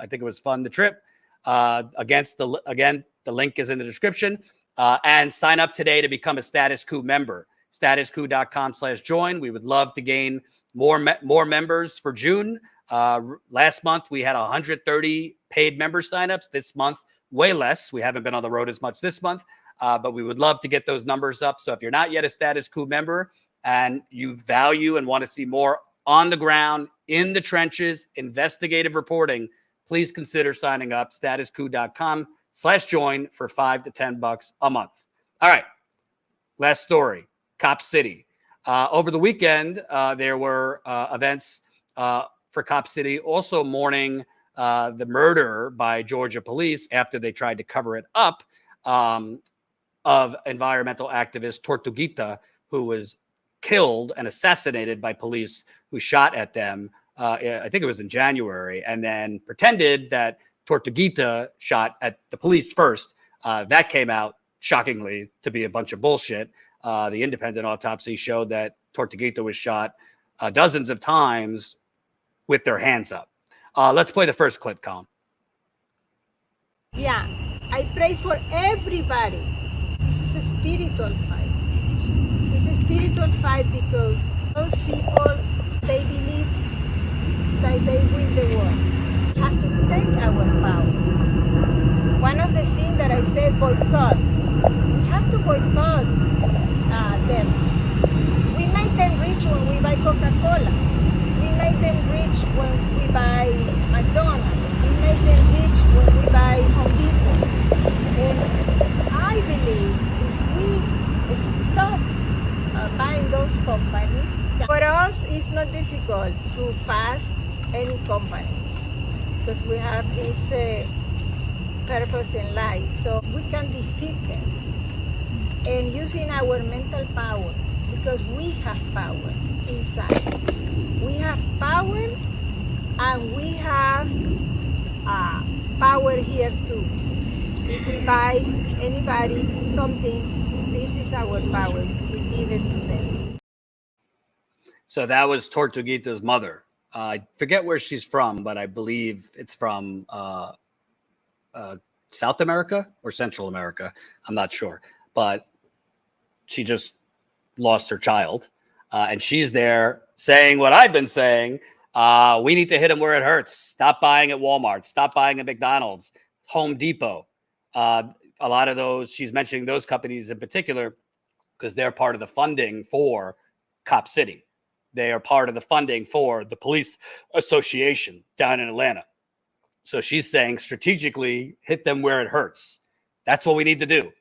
I think it was fund the trip. The link is in the description. And sign up today to become a Status Coup member. StatusCoup.com/join. We would love to gain more members for June. Last month, we had 130 paid member signups. This month, way less. We haven't been on the road as much this month, but we would love to get those numbers up. So if you're not yet a Status Coup member and you value and want to see more on the ground, in the trenches, investigative reporting, please consider signing up. StatusCoup.com/join for $5 to $10 a month. All right. Last story, Cop City. Over the weekend, there were events for Cop City, also mourning the murder by Georgia police after they tried to cover it up of environmental activist Tortuguita, who was killed and assassinated by police who shot at them. I think it was in January, and then pretended that Tortuguita shot at the police first. That came out shockingly to be a bunch of bullshit. The independent autopsy showed that Tortuguita was shot dozens of times with their hands up. Let's play the first clip, Colin. Yeah, I pray for everybody. This is a spiritual fight. This is a spiritual fight because those people, they believe that they win the war. We have to take our power. One of the things that I said, boycott. We have to boycott them. We make them rich when we buy Coca-Cola. We make them rich when we buy McDonald's. We make them rich when we buy Home Depot. And I believe if we stop buying those companies, for us it's not difficult to fast any company because we have this purpose in life. So we can defeat them. And using our mental power, because we have power inside. We have power, and we have power here too. If we buy anybody something, this is our power. We give it to them. So that was Tortuguita's mother. I forget where she's from, but I believe it's from South America or Central America. I'm not sure. But she just lost her child. And she's there saying what I've been saying. We need to hit them where it hurts. Stop buying at Walmart. Stop buying at McDonald's, Home Depot. A lot of those, she's mentioning those companies in particular because they're part of the funding for Cop City. They are part of the funding for the police association down in Atlanta. So she's saying strategically hit them where it hurts. That's what we need to do.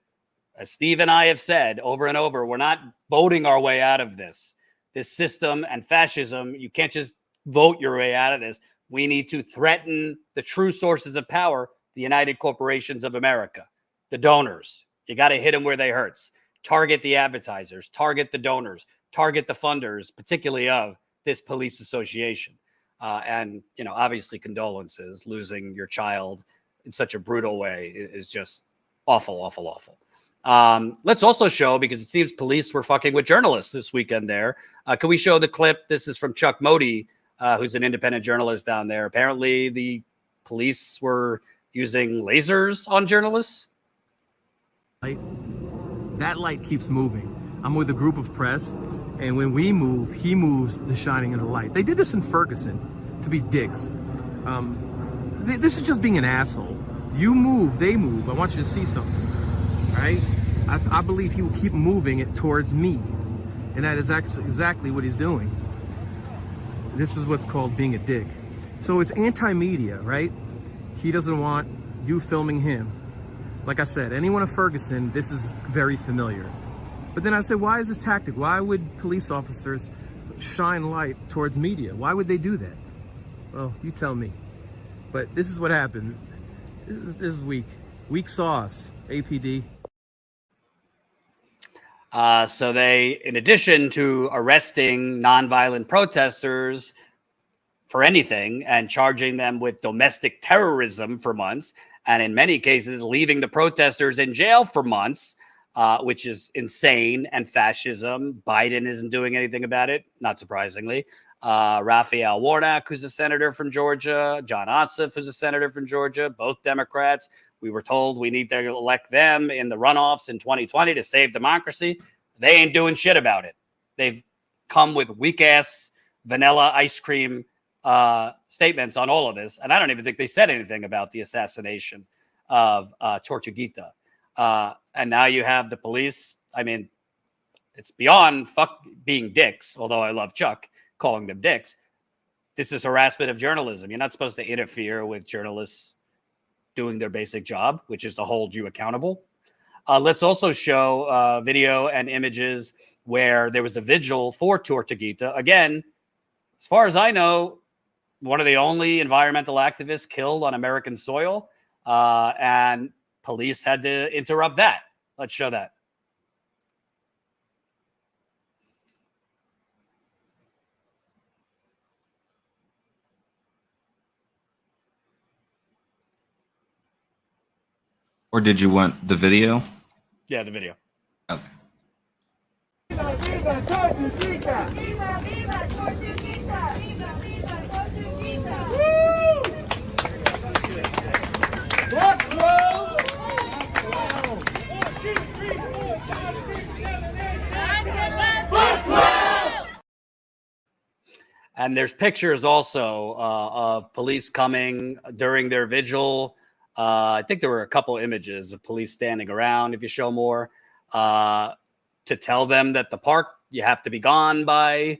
As Steve and I have said over and over, we're not voting our way out of this. This system and fascism, you can't just vote your way out of this. We need to threaten the true sources of power, the United Corporations of America, the donors. You got to hit them where they hurts. Target the advertisers, target the donors, target the funders, particularly of this police association. And, you know, obviously condolences. Losing your child in such a brutal way is just awful, awful, awful. Let's also show, because it seems police were fucking with journalists this weekend there. Can we show the clip? This is from Chuck Modi, who's an independent journalist down there. Apparently the police were using lasers on journalists. That light keeps moving. I'm with a group of press, and when we move, he moves the shining of the light. They did this in Ferguson to be dicks. This is just being an asshole. You move, they move. I want you to see something, right? I believe he will keep moving it towards me, and that is exactly what he's doing. This is what's called being a dick. So it's anti-media, right? He doesn't want you filming him. Like I said, anyone in Ferguson, this is very familiar. But then I said, why is this tactic? Why would police officers shine light towards media? Why would they do that? Well, you tell me. But this is what happens. This is weak. Weak sauce, APD. So they, in addition to arresting nonviolent protesters for anything and charging them with domestic terrorism for months, and in many cases leaving the protesters in jail for months, which is insane and fascism. Biden isn't doing anything about it, not surprisingly. Raphael Warnock, who's a senator from Georgia, John Ossoff, who's a senator from Georgia, both Democrats. We were told we need to elect them in the runoffs in 2020 to save democracy. They ain't doing shit about it. They've come with weak-ass vanilla ice cream statements on all of this. And I don't even think they said anything about the assassination of Tortuguita. And now you have the police. I mean, it's beyond being dicks, although I love Chuck calling them dicks. This is harassment of journalism. You're not supposed to interfere with journalists doing their basic job, which is to hold you accountable. Let's also show video and images where there was a vigil for Tortuguita. Again, as far as I know, one of the only environmental activists killed on American soil, and police had to interrupt that. Let's show that. Or did you want the video? Yeah, the video. Okay. Viva, viva, Tortuguita! Viva, viva, Tortuguita! Viva, viva, Tortuguita! Woo! Black 12! Black 12! And there's pictures also of police coming during their vigil. I think there were a couple images of police standing around, if you show more, to tell them that the park, you have to be gone by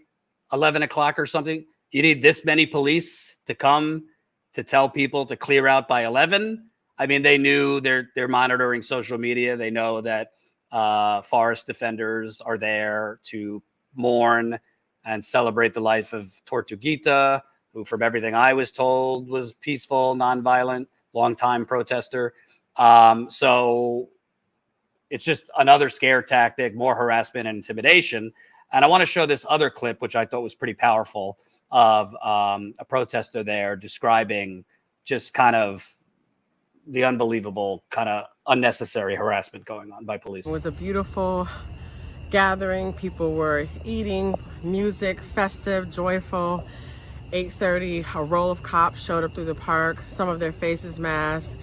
11 o'clock or something. You need this many police to come to tell people to clear out by 11. I mean, they knew they're monitoring social media. They know that forest defenders are there to mourn and celebrate the life of Tortuguita, who, from everything I was told, was peaceful, nonviolent, longtime protester. So it's just another scare tactic, more harassment and intimidation. And I want to show this other clip, which I thought was pretty powerful, of a protester there describing just kind of the unbelievable, kind of unnecessary harassment going on by police. It was a beautiful gathering. People were eating, music, festive, joyful. 8:30, a roll of cops showed up through the park, some of their faces masked,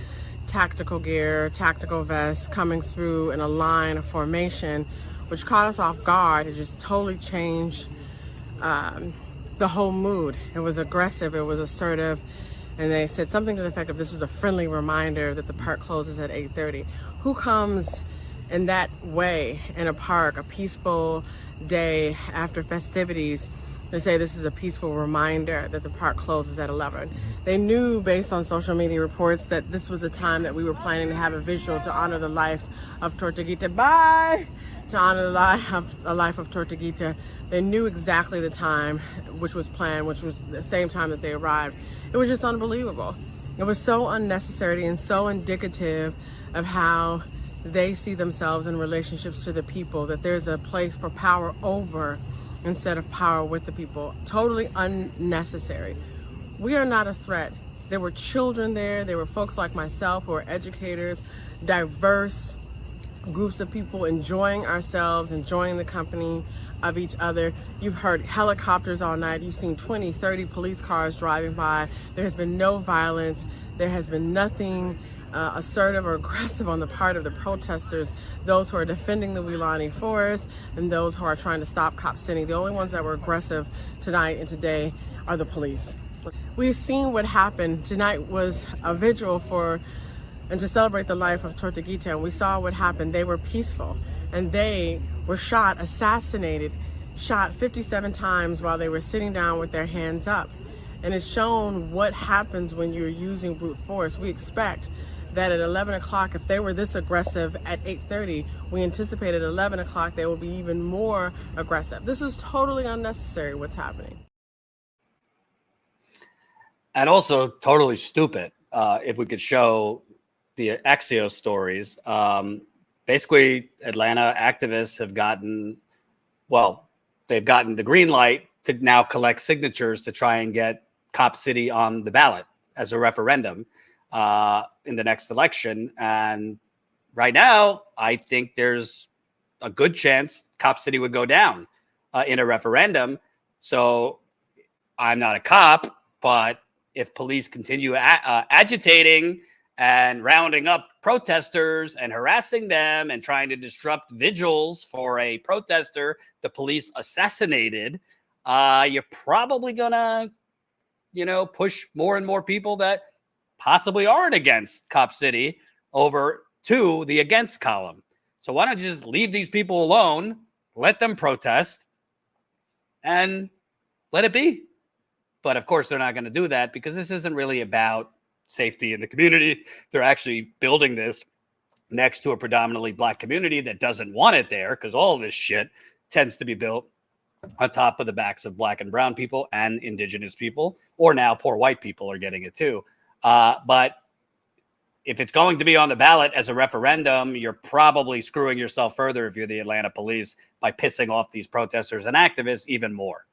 tactical gear, tactical vests, coming through in a line, a formation, which caught us off guard. It just totally changed the whole mood. It was aggressive, it was assertive, and they said something to the effect of, this is a friendly reminder that the park closes at 8:30. Who comes in that way in a park, a peaceful day after festivities, to say this is a peaceful reminder that the park closes at 11? They knew based on social media reports that this was a time that we were planning to have a visual to honor the life of Tortuguita. Bye! To honor the life of Tortuguita. They knew exactly the time which was planned, which was the same time that they arrived. It was just unbelievable. It was so unnecessary and so indicative of how they see themselves in relationships to the people, that there's a place for power over instead of power with the people. Totally unnecessary. We are not a threat. There were children there. There were folks like myself who are educators, diverse groups of people enjoying ourselves, enjoying the company of each other. You've heard helicopters all night. You've seen 20, 30 police cars driving by. There has been no violence. There has been nothing assertive or aggressive on the part of the protesters, those who are defending the Weelaunee Forest and those who are trying to stop Cop City. The only ones that were aggressive tonight and today are the police. We've seen what happened. Tonight was a vigil for and to celebrate the life of Tortuguita, and we saw what happened. They were peaceful, and they were shot, assassinated, shot 57 times while they were sitting down with their hands up. And it's shown what happens when you're using brute force. We expect that at 11 o'clock, if they were this aggressive at 8:30, we anticipate at 11 o'clock they will be even more aggressive. This is totally unnecessary, what's happening. And also totally stupid. If we could show the Axios stories, basically Atlanta activists have gotten, they've gotten the green light to now collect signatures to try and get Cop City on the ballot as a referendum in the next election. And right now, I think there's a good chance Cop City would go down in a referendum. So I'm not a cop, but if police continue agitating and rounding up protesters and harassing them and trying to disrupt vigils for a protester the police assassinated, you're probably gonna, push more and more people that possibly aren't against Cop City over to the against column. So why don't you just leave these people alone, let them protest, and let it be? But of course, they're not going to do that because this isn't really about safety in the community. They're actually building this next to a predominantly Black community that doesn't want it there, because all of this shit tends to be built on top of the backs of Black and brown people and indigenous people, or now poor white people are getting it too. But if it's going to be on the ballot as a referendum, you're probably screwing yourself further if you're the Atlanta police by pissing off these protesters and activists even more.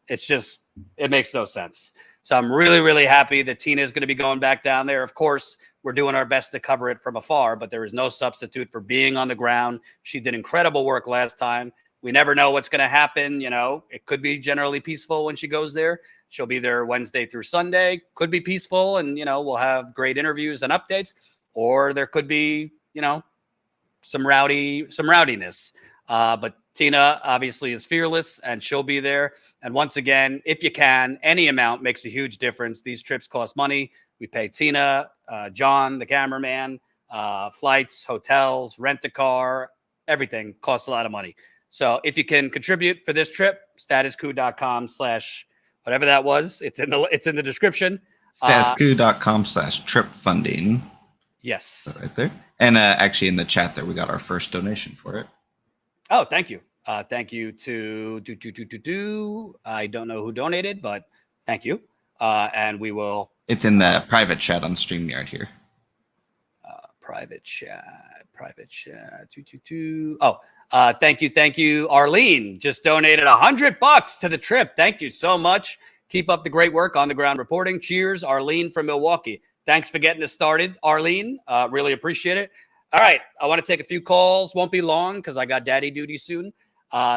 It's just, it makes no sense. So I'm really, really happy that Tina is going to be going back down there. Of course, we're doing our best to cover it from afar, but there is no substitute for being on the ground. She did incredible work last time. We never know what's going to happen. It could be generally peaceful when she goes there. She'll be there Wednesday through Sunday. Could be peaceful, and, we'll have great interviews and updates. Or there could be, some rowdiness. But Tina obviously is fearless, and she'll be there. And once again, if you can, any amount makes a huge difference. These trips cost money. We pay Tina, John, the cameraman, flights, hotels, rent a car, everything costs a lot of money. So if you can contribute for this trip, statuscoup.com/whatever that was. It's in the description. Statuscoup.com/trip funding. Yes. Right there. And actually in the chat there, we got our first donation for it. Oh, thank you. Thank you to I don't know who donated, but thank you. And we will. It's in the private chat on StreamYard here. Private chat. Oh, thank you. Arlene just donated $100 to the trip. Thank you so much. Keep up the great work on the ground reporting. Cheers, Arlene from Milwaukee. Thanks for getting us started, Arlene. Really appreciate it. All right, I want to take a few calls. Won't be long because I got daddy duty soon.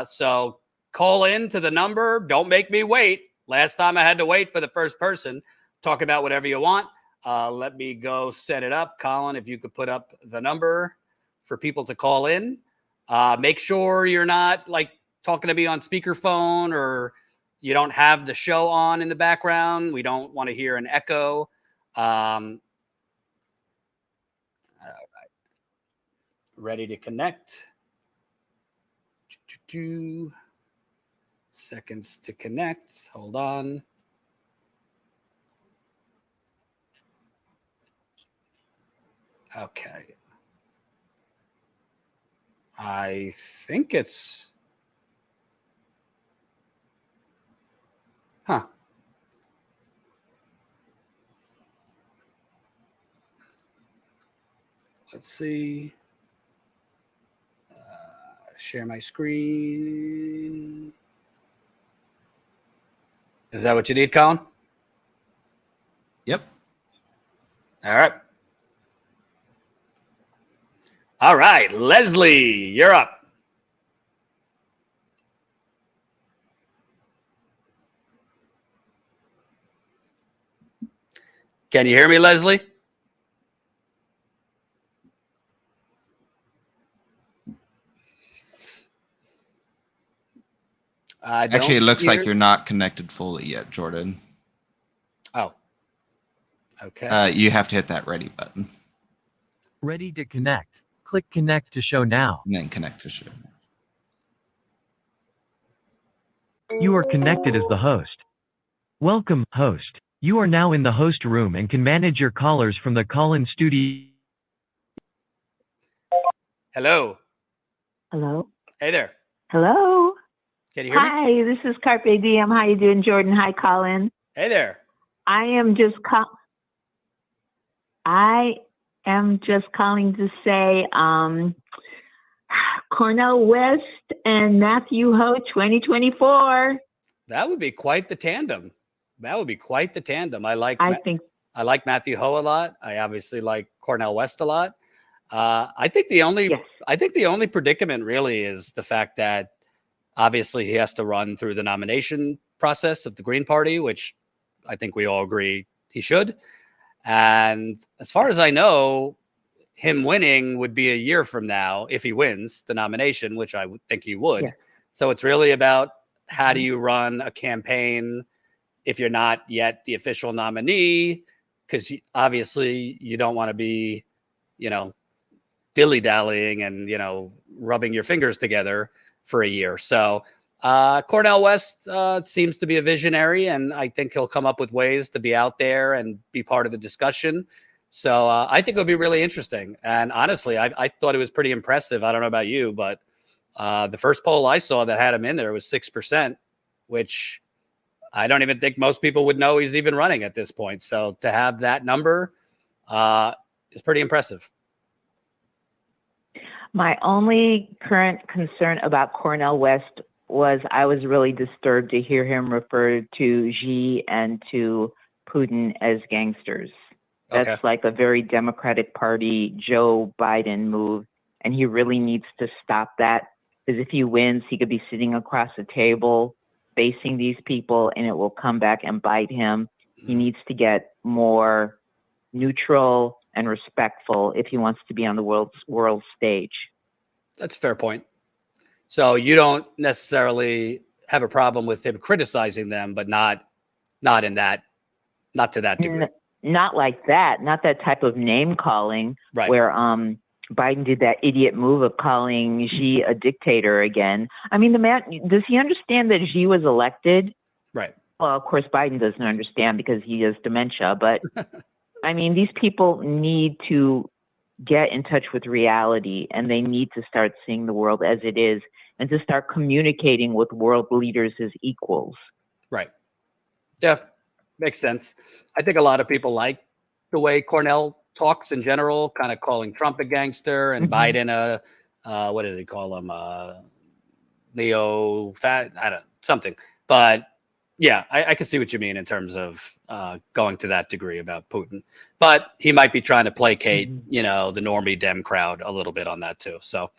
So call in to the number. Don't make me wait. Last time I had to wait for the first person. Talk about whatever you want. Let me go set it up. Colin, if you could put up the number for people to call in. Make sure you're not like talking to me on speakerphone, or you don't have the show on in the background. We don't want to hear an echo. All right. Ready to connect. 2 seconds to connect. Hold on. Okay. I think it's, let's see. Share my screen. Is that what you need, Colin? Yep. All right. All right, Leslie, you're up. Can you hear me, Leslie? Actually, it looks like you're not connected fully yet, Jordan. Oh, okay. You have to hit that ready button. Ready to connect. Click connect to show now. And then connect to show. You are connected as the host. Welcome, host. You are now in the host room and can manage your callers from the call-in studio. Hello. Hello. Hey there. Hello. Can you hear me? Hi, this is Carpe Diem. How you doing, Jordan? Hi, Colin. Hey there. I am just calling to say Cornel West and Matthew Ho 2024. That would be quite the tandem. That would be quite the tandem. I like Matthew Ho a lot. I obviously like Cornel West a lot. I think the only predicament really is the fact that obviously he has to run through the nomination process of the Green Party, which I think we all agree he should. And as far as I know, him winning would be a year from now if he wins the nomination, which I would think he would. Yeah. So it's really about how do you run a campaign if you're not yet the official nominee, because obviously you don't want to be, dilly-dallying and, rubbing your fingers together for a year. So Cornel West seems to be a visionary, and I think he'll come up with ways to be out there and be part of the discussion. So I think it'll be really interesting. And honestly, I thought it was pretty impressive. I don't know about you, but the first poll I saw that had him in there was 6%, which I don't even think most people would know he's even running at this point. So to have that number is pretty impressive. My only current concern about Cornel West was I was really disturbed to hear him refer to Xi and to Putin as gangsters. That's like a very Democratic Party Joe Biden move, and he really needs to stop that, because if he wins, he could be sitting across the table facing these people, and it will come back and bite him. He needs to get more neutral and respectful if he wants to be on the world stage. That's a fair point. So you don't necessarily have a problem with him criticizing them, but not to that degree. Not like that. Not that type of name calling, right? Where Biden did that idiot move of calling Xi a dictator again. I mean, the man, does he understand that Xi was elected? Right. Well, of course, Biden doesn't understand because he has dementia. But I mean, these people need to get in touch with reality, and they need to start seeing the world as it is, and to start communicating with world leaders as equals. Right. Yeah, makes sense. I think a lot of people like the way Cornel talks in general, kind of calling Trump a gangster and Biden a, what did he call him? Neo-fat, I don't know, something. But yeah, I can see what you mean in terms of going to that degree about Putin. But he might be trying to placate, the normie Dem crowd a little bit on that too. So,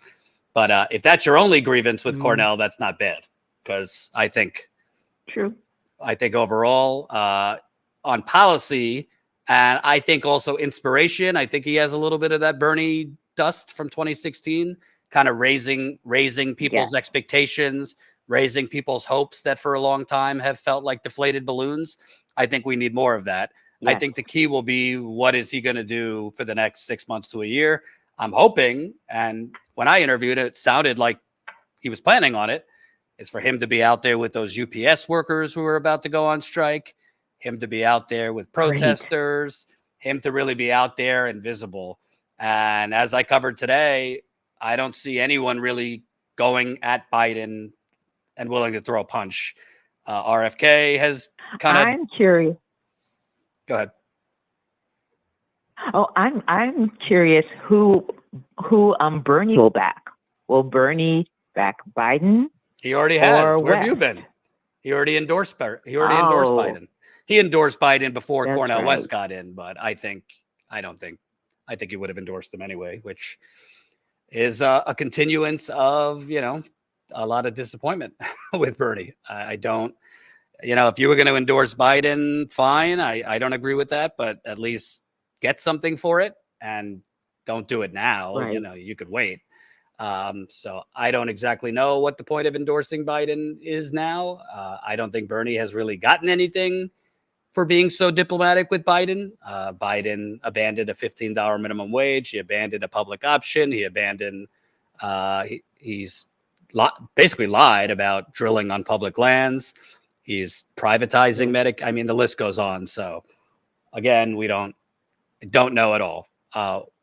but if that's your only grievance with Cornel, that's not bad, because I think overall on policy, and I think also inspiration, I think he has a little bit of that Bernie dust from 2016 kind of raising people's expectations, raising people's hopes that for a long time have felt like deflated balloons. I think we need more of that. I think the key will be, what is he going to do for the next 6 months to a year? I'm hoping, and when I interviewed it sounded like he was planning on it, is for him to be out there with those UPS workers who are about to go on strike, him to be out there with protesters, him to really be out there and visible. And as I covered today, I don't see anyone really going at Biden and willing to throw a punch. RFK has kind of... I'm curious. Go ahead. Oh, I'm curious who Bernie will back. Will Bernie back Biden? He already has. Where have West? you been? He already endorsed Biden. He endorsed Biden before Cornel West got in, but I think he would have endorsed him anyway, which is a continuance of, a lot of disappointment with Bernie. I don't, if you were going to endorse Biden, fine. I don't agree with that, but at least get something for it and don't do it now. Right. You could wait. So I don't exactly know what the point of endorsing Biden is now. I don't think Bernie has really gotten anything for being so diplomatic with Biden. Biden abandoned a $15 minimum wage. He abandoned a public option. He abandoned, he's basically lied about drilling on public lands. He's privatizing the list goes on. So again, we don't know at all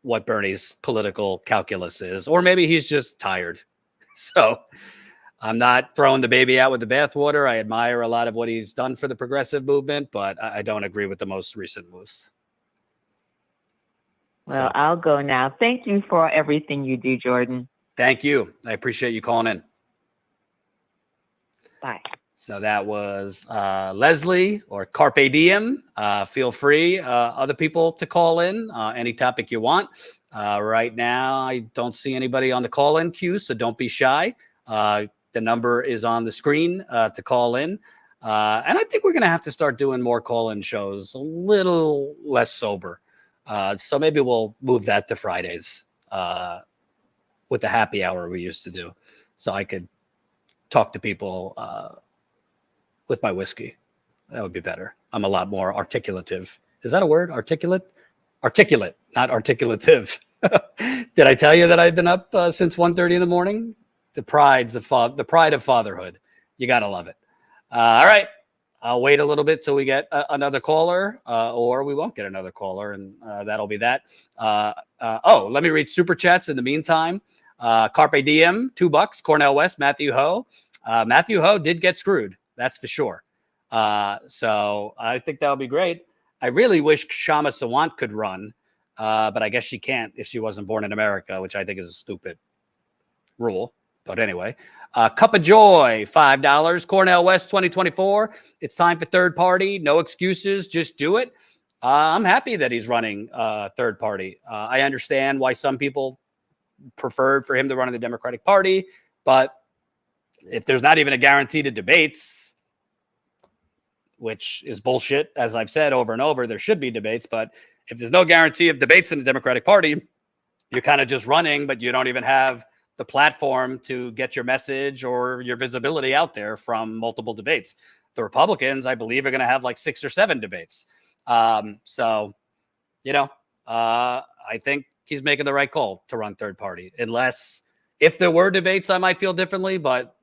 what Bernie's political calculus is, or maybe he's just tired. So I'm not throwing the baby out with the bathwater. I admire a lot of what he's done for the progressive movement, but I don't agree with the most recent moves. Well, I'll go now. Thank you for everything you do, Jordan. Thank you. I appreciate you calling in. Bye. So that was Leslie or Carpe Diem. Feel free, other people, to call in any topic you want. Right now, I don't see anybody on the call-in queue, so don't be shy. The number is on the screen to call in. And I think we're going to have to start doing more call-in shows, a little less sober. So maybe we'll move that to Fridays with the happy hour we used to do. So I could talk to people with my whiskey. That would be better. I'm a lot more articulative. Is that a word? Articulate? Articulate, not articulative. Did I tell you that I've been up since 1:30 in the morning? The pride of fatherhood. You got to love it. All right. I'll wait a little bit till we get another caller, or we won't get another caller, and that'll be that. Let me read super chats in the meantime. Carpe Diem, $2. Cornel West, Matthew Ho. Matthew Ho did get screwed. That's for sure. So I think that'll be great. I really wish Kshama Sawant could run, but I guess she can't if she wasn't born in America, which I think is a stupid rule. But anyway, Cup of Joy, $5. Cornel West 2024. It's time for third party. No excuses. Just do it. I'm happy that he's running third party. I understand why some people preferred for him to run in the Democratic Party, but if there's not even a guarantee to debates, which is bullshit, as I've said over and over, there should be debates, but if there's no guarantee of debates in the Democratic Party, you're kind of just running, but you don't even have the platform to get your message or your visibility out there from multiple debates. The Republicans, I believe, are going to have like 6 or 7 debates. I think he's making the right call to run third party, unless if there were debates, I might feel differently, but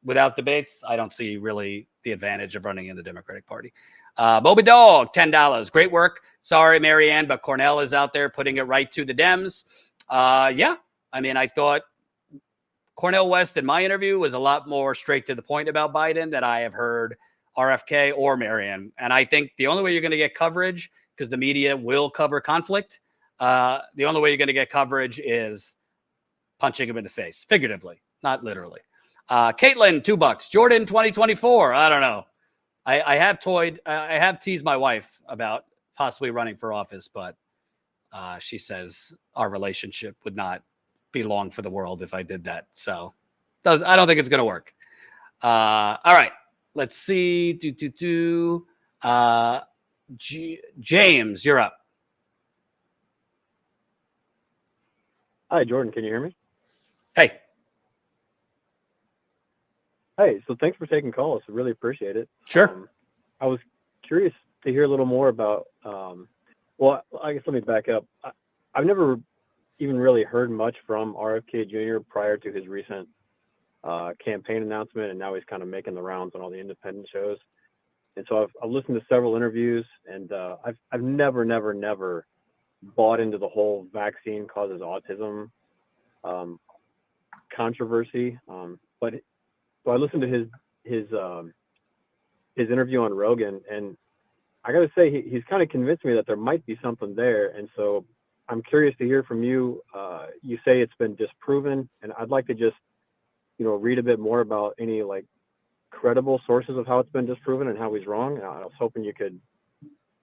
without debates, I don't see really the advantage of running in the Democratic Party. Moby Dog, $10. Great work. Sorry, Marianne, but Cornel is out there putting it right to the Dems. I thought Cornel West in my interview was a lot more straight to the point about Biden than I have heard RFK or Marianne. And I think the only way you're going to get coverage, because the media will cover conflict, the only way you're going to get coverage is punching him in the face, figuratively, not literally. Caitlin, $2. Jordan, 2024. I don't know. I have teased my wife about possibly running for office, but she says our relationship would not be long for the world if I did that. So I don't think it's going to work. All right. Let's see. James, you're up. Hi, Jordan. Can you hear me? Hey. Hey, so thanks for taking calls. I really appreciate it. Sure. I was curious to hear a little more about, well, I guess let me back up. I've never even really heard much from RFK Jr. prior to his recent campaign announcement, and now he's kind of making the rounds on all the independent shows. And so I've listened to several interviews, and I've never bought into the whole vaccine causes autism controversy. But so I listened to his interview on Rogan, and I got to say he's kind of convinced me that there might be something there. And so I'm curious to hear from you. You say it's been disproven, and I'd like to just read a bit more about any like credible sources of how it's been disproven and how he's wrong. I was hoping you could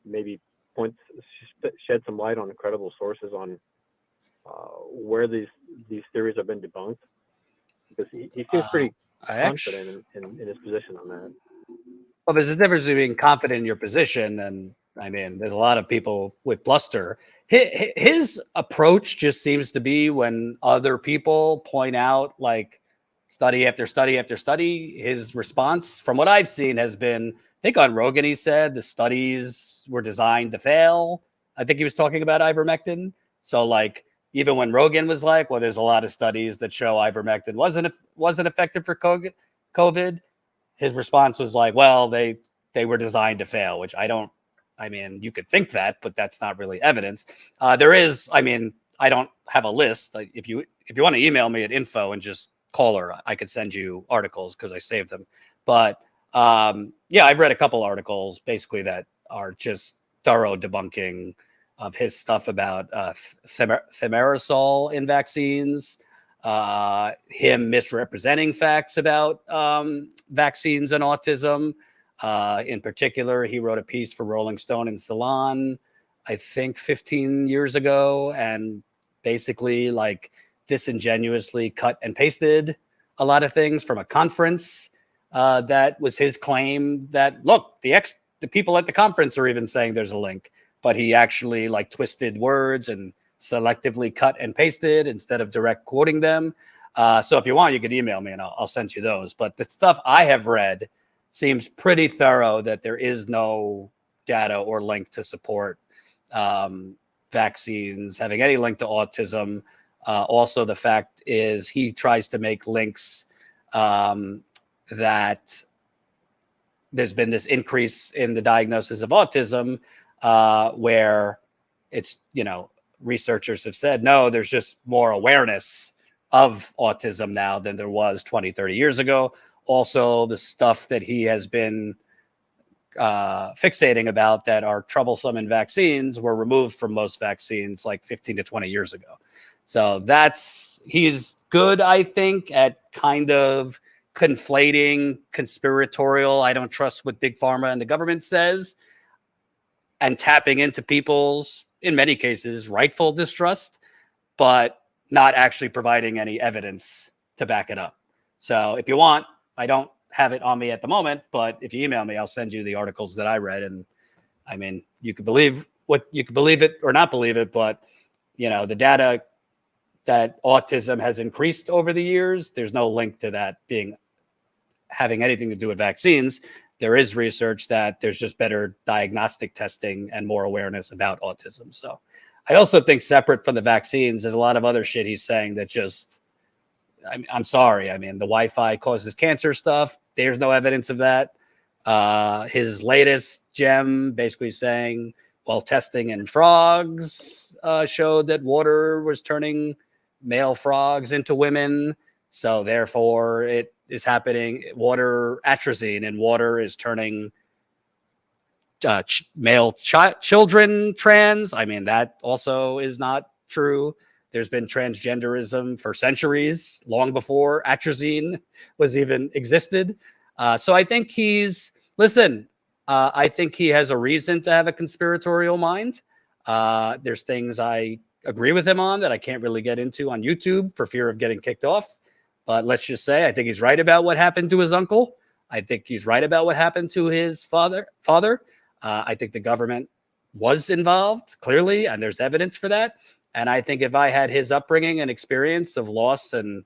maybe shed some light on the credible sources on where these theories have been debunked, because he seems pretty confident in his position on that. Well, there's a difference between being confident in your position, and I mean, there's a lot of people with bluster. His approach just seems to be when other people point out like study after study after study, his response, from what I've seen, has been, I think on Rogan, he said the studies were designed to fail. I think he was talking about ivermectin. So like, even when Rogan was like, well, there's a lot of studies that show ivermectin wasn't effective for COVID, his response was like, well, they were designed to fail, which I mean, you could think that, but that's not really evidence. There is, I mean, I don't have a list. If you want to email me at info and just call her, I could send you articles because I saved them. But yeah, I've read a couple articles basically that are just thorough debunking of his stuff about thimerosal in vaccines, him misrepresenting facts about vaccines and autism. In particular, he wrote a piece for Rolling Stone and Salon, I think 15 years ago, and basically like disingenuously cut and pasted a lot of things from a conference that was his claim that, look, the people at the conference are even saying there's a link, but he actually like twisted words and selectively cut and pasted instead of direct quoting them. So if you want, you could email me and I'll send you those. But the stuff I have read seems pretty thorough that there is no data or link to support vaccines having any link to autism. Also, the fact is he tries to make links that there's been this increase in the diagnosis of autism where it's, researchers have said, no, there's just more awareness of autism now than there was 20, 30 years ago. Also, the stuff that he has been fixating about that are troublesome in vaccines were removed from most vaccines like 15 to 20 years ago. So he's good, I think, at kind of conflating conspiratorial, I don't trust what Big Pharma and the government says, and tapping into people's, in many cases, rightful distrust, but not actually providing any evidence to back it up. So if you want, I don't have it on me at the moment, but if you email me, I'll send you the articles that I read. And I mean, you could believe it or not believe it, but the data that autism has increased over the years, there's no link to that having anything to do with vaccines. There is research that there's just better diagnostic testing and more awareness about autism. So I also think separate from the vaccines, there's a lot of other shit he's saying that just, I'm sorry. I mean, the Wi-Fi causes cancer stuff. There's no evidence of that. His latest gem basically saying, well, testing in frogs showed that water was turning male frogs into women. So therefore it is happening. Atrazine in water is turning male children trans. I mean, that also is not true. There's been transgenderism for centuries, long before atrazine was even existed. So I think I think he has a reason to have a conspiratorial mind. There's things I agree with him on that I can't really get into on YouTube for fear of getting kicked off. But let's just say I think he's right about what happened to his uncle. I think he's right about what happened to his father. I think the government was involved, clearly, and there's evidence for that. And I think if I had his upbringing and experience of loss and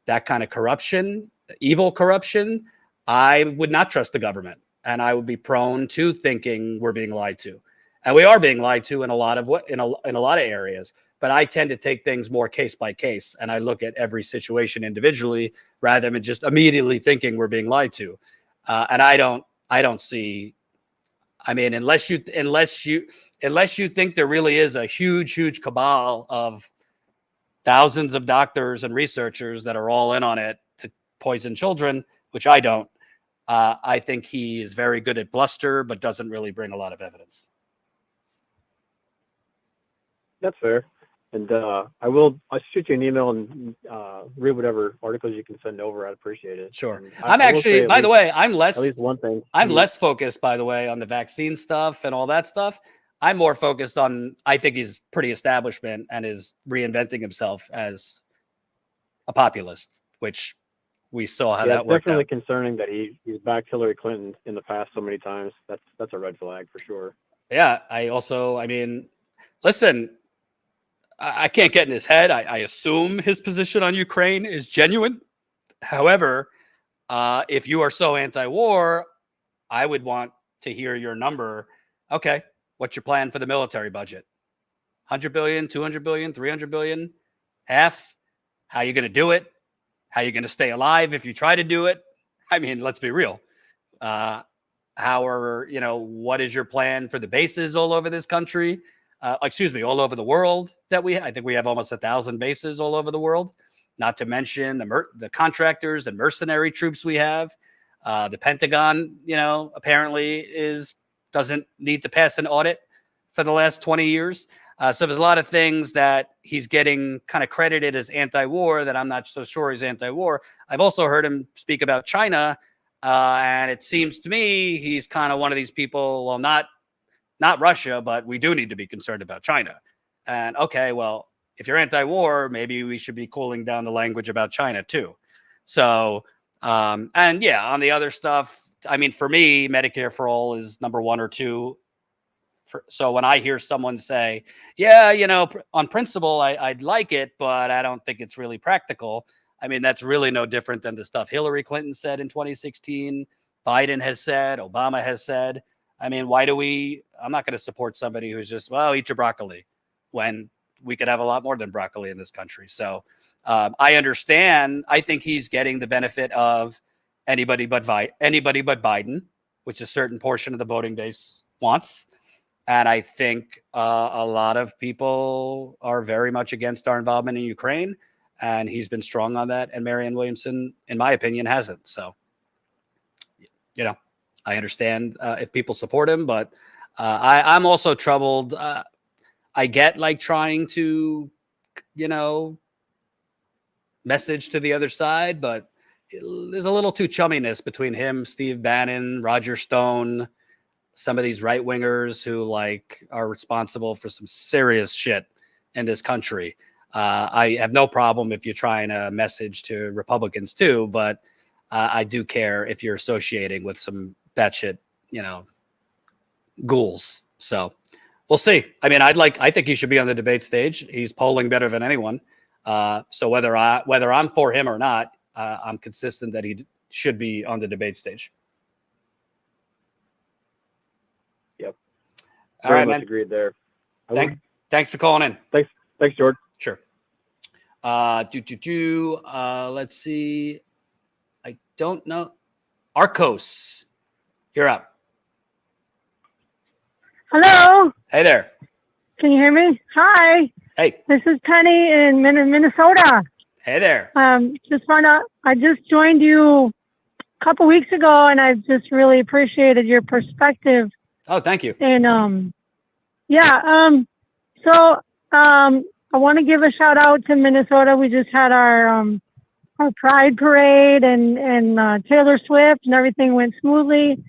that kind of corruption, evil corruption, I would not trust the government, and I would be prone to thinking we're being lied to, and we are being lied to in a lot of areas. But I tend to take things more case by case, and I look at every situation individually rather than just immediately thinking we're being lied to. And I don't see. I mean, unless you think there really is a huge cabal of thousands of doctors and researchers that are all in on it to poison children, which I don't. I think he is very good at bluster, but doesn't really bring a lot of evidence. That's fair. And I'll shoot you an email and read whatever articles you can send over. I'd appreciate it. Sure. And I'm actually, by the way, I'm less, at least one thing. I'm less focused, by the way, on the vaccine stuff and all that stuff. I'm more focused on, I think he's pretty establishment and is reinventing himself as a populist, which we saw how that worked out. It's definitely concerning that he's backed Hillary Clinton in the past so many times. That's a red flag for sure. Yeah. I mean, listen, I can't get in his head. I assume his position on Ukraine is genuine. However, if you are so anti-war, I would want to hear your number. Okay, what's your plan for the military budget? 100 billion, 200 billion, 300 billion, half? How are you going to do it? How are you going to stay alive if you try to do it? I mean, let's be real. What is your plan for the bases all over this country? All over the world I think we have almost 1,000 bases all over the world, not to mention the contractors and mercenary troops we have. The Pentagon, apparently doesn't need to pass an audit for the last 20 years. So there's a lot of things that he's getting kind of credited as anti-war that I'm not so sure he's anti-war. I've also heard him speak about China. And it seems to me he's kind of one of these people, well, not Russia, but we do need to be concerned about China. And okay, well, if you're anti-war, maybe we should be cooling down the language about China too. So, on the other stuff, I mean, for me, Medicare for all is number 1 or 2. So when I hear someone say, on principle, I'd like it, but I don't think it's really practical. I mean, that's really no different than the stuff Hillary Clinton said in 2016, Biden has said, Obama has said. I mean, I'm not going to support somebody who's just, eat your broccoli when we could have a lot more than broccoli in this country. So I understand. I think he's getting the benefit of anybody but Biden, which a certain portion of the voting base wants. And I think a lot of people are very much against our involvement in Ukraine. And he's been strong on that. And Marianne Williamson, in my opinion, hasn't. So, I understand if people support him, but I'm also troubled. I get trying to, message to the other side, but there's a little too chumminess between him, Steve Bannon, Roger Stone, some of these right wingers who are responsible for some serious shit in this country. I have no problem if you're trying to message to Republicans too, but I do care if you're associating with some batshit, ghouls. So we'll see. I mean, I think he should be on the debate stage. He's polling better than anyone. So whether I'm for him or not, I'm consistent that he should be on the debate stage. Yep. All right, much man. Agreed there. Thanks for calling in. Thanks, George. Sure. Let's see. I don't know. Arcos, you're up. Hello. Hey there. Can you hear me? Hi. Hey. This is Penny in Minnesota. Hey there. Just found out. I just joined you a couple weeks ago, and I've just really appreciated your perspective. Oh, thank you. And I want to give a shout out to Minnesota. We just had our Pride Parade and Taylor Swift, and everything went smoothly.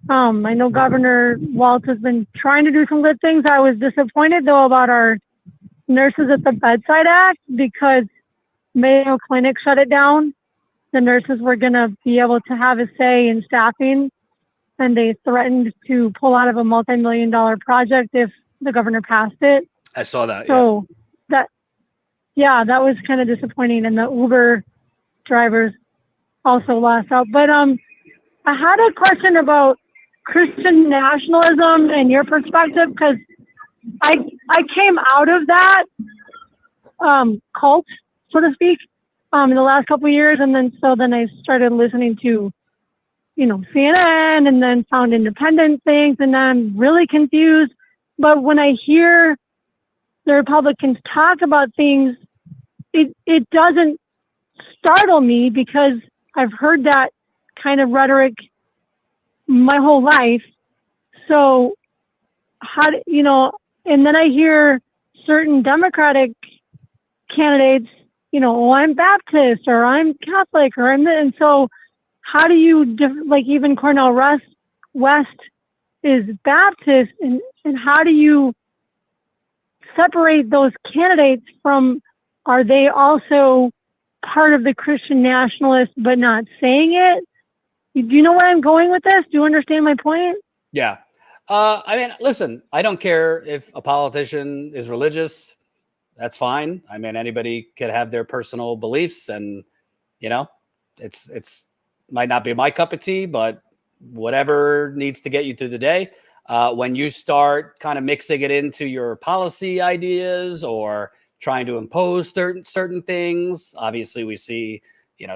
I know Governor Walz has been trying to do some good things. I was disappointed, though, about our Nurses at the Bedside Act because Mayo Clinic shut it down. The nurses were going to be able to have a say in staffing, and they threatened to pull out of a multi-million-dollar project if the governor passed it. I saw that. So that was kind of disappointing. And the Uber drivers also lost out. But I had a question about Christian nationalism and your perspective, because I came out of that cult, so to speak, in the last couple of years, and then I started listening to, CNN, and then found independent things, and then I'm really confused. But when I hear the Republicans talk about things, it doesn't startle me, because I've heard that kind of rhetoric my whole life. So and then I hear certain Democratic candidates, I'm Baptist, or I'm Catholic, or and so how do you, even Cornel West is Baptist, and how do you separate those candidates from, are they also part of the Christian nationalists but not saying it? Do you know where I'm going with this? Do you understand my point? Yeah. Listen, I don't care if a politician is religious. That's fine. Anybody could have their personal beliefs, and, it's might not be my cup of tea, but whatever needs to get you through the day. When you start kind of mixing it into your policy ideas or trying to impose certain things, obviously we see,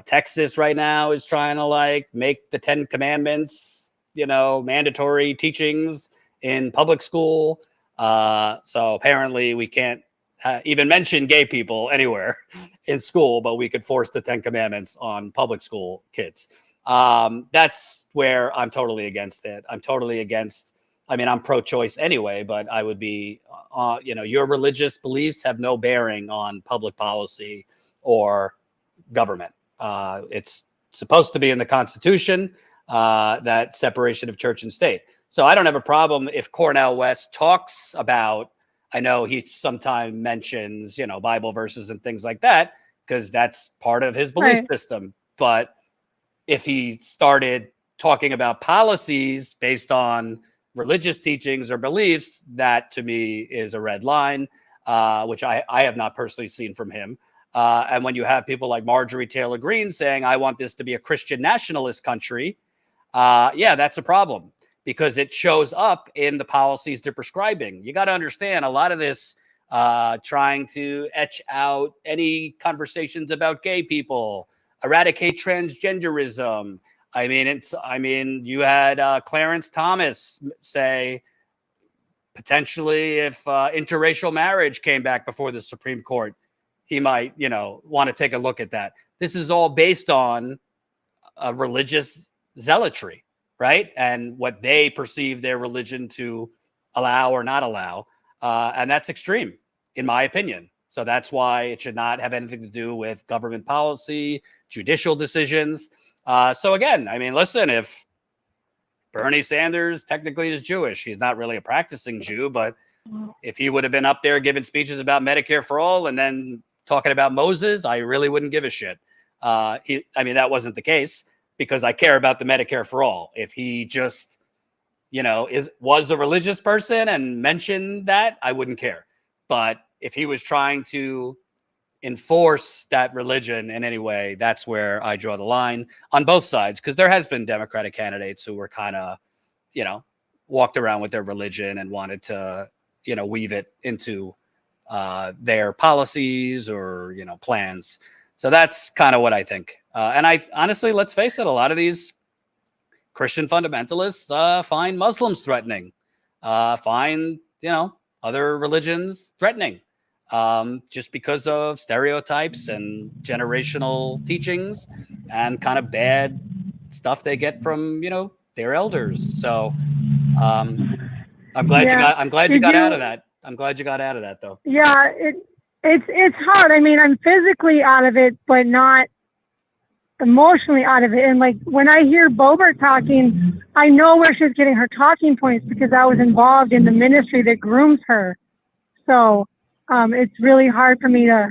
Texas right now is trying to make the 10 Commandments, mandatory teachings in public school. So apparently we can't even mention gay people anywhere in school, but we could force the 10 Commandments on public school kids. That's where I'm totally against it. I'm totally against, I'm pro-choice anyway, but I would be, your religious beliefs have no bearing on public policy or government. It's supposed to be in the Constitution, that separation of church and state. So I don't have a problem if Cornel West talks about, I know he sometimes mentions, Bible verses and things like that, because that's part of his belief system. But if he started talking about policies based on religious teachings or beliefs, that to me is a red line, which I have not personally seen from him. And when you have people like Marjorie Taylor Greene saying, I want this to be a Christian nationalist country, that's a problem, because it shows up in the policies they're prescribing. You got to understand a lot of this trying to etch out any conversations about gay people, eradicate transgenderism. You had Clarence Thomas say potentially if interracial marriage came back before the Supreme Court, he might, want to take a look at that. This is all based on a religious zealotry, right? And what they perceive their religion to allow or not allow. And that's extreme, in my opinion. So that's why it should not have anything to do with government policy, judicial decisions. So again, listen, if Bernie Sanders technically is Jewish, he's not really a practicing Jew, but if he would have been up there giving speeches about Medicare for all and then talking about Moses, I really wouldn't give a shit. That wasn't the case, because I care about the Medicare for all. If he just, was a religious person and mentioned that, I wouldn't care. But if he was trying to enforce that religion in any way, that's where I draw the line on both sides, because there has been Democratic candidates who were kind of, walked around with their religion and wanted to, weave it into their policies or, plans. So that's kind of what I think. And I honestly, let's face it, a lot of these Christian fundamentalists find Muslims threatening, find, other religions threatening, just because of stereotypes and generational teachings and kind of bad stuff they get from, their elders. So I'm glad you got out of that. I'm glad you got out of that, though. Yeah, it's hard. I'm physically out of it, but not emotionally out of it. And when I hear Boebert talking, I know where she's getting her talking points, because I was involved in the ministry that grooms her. So it's really hard for me to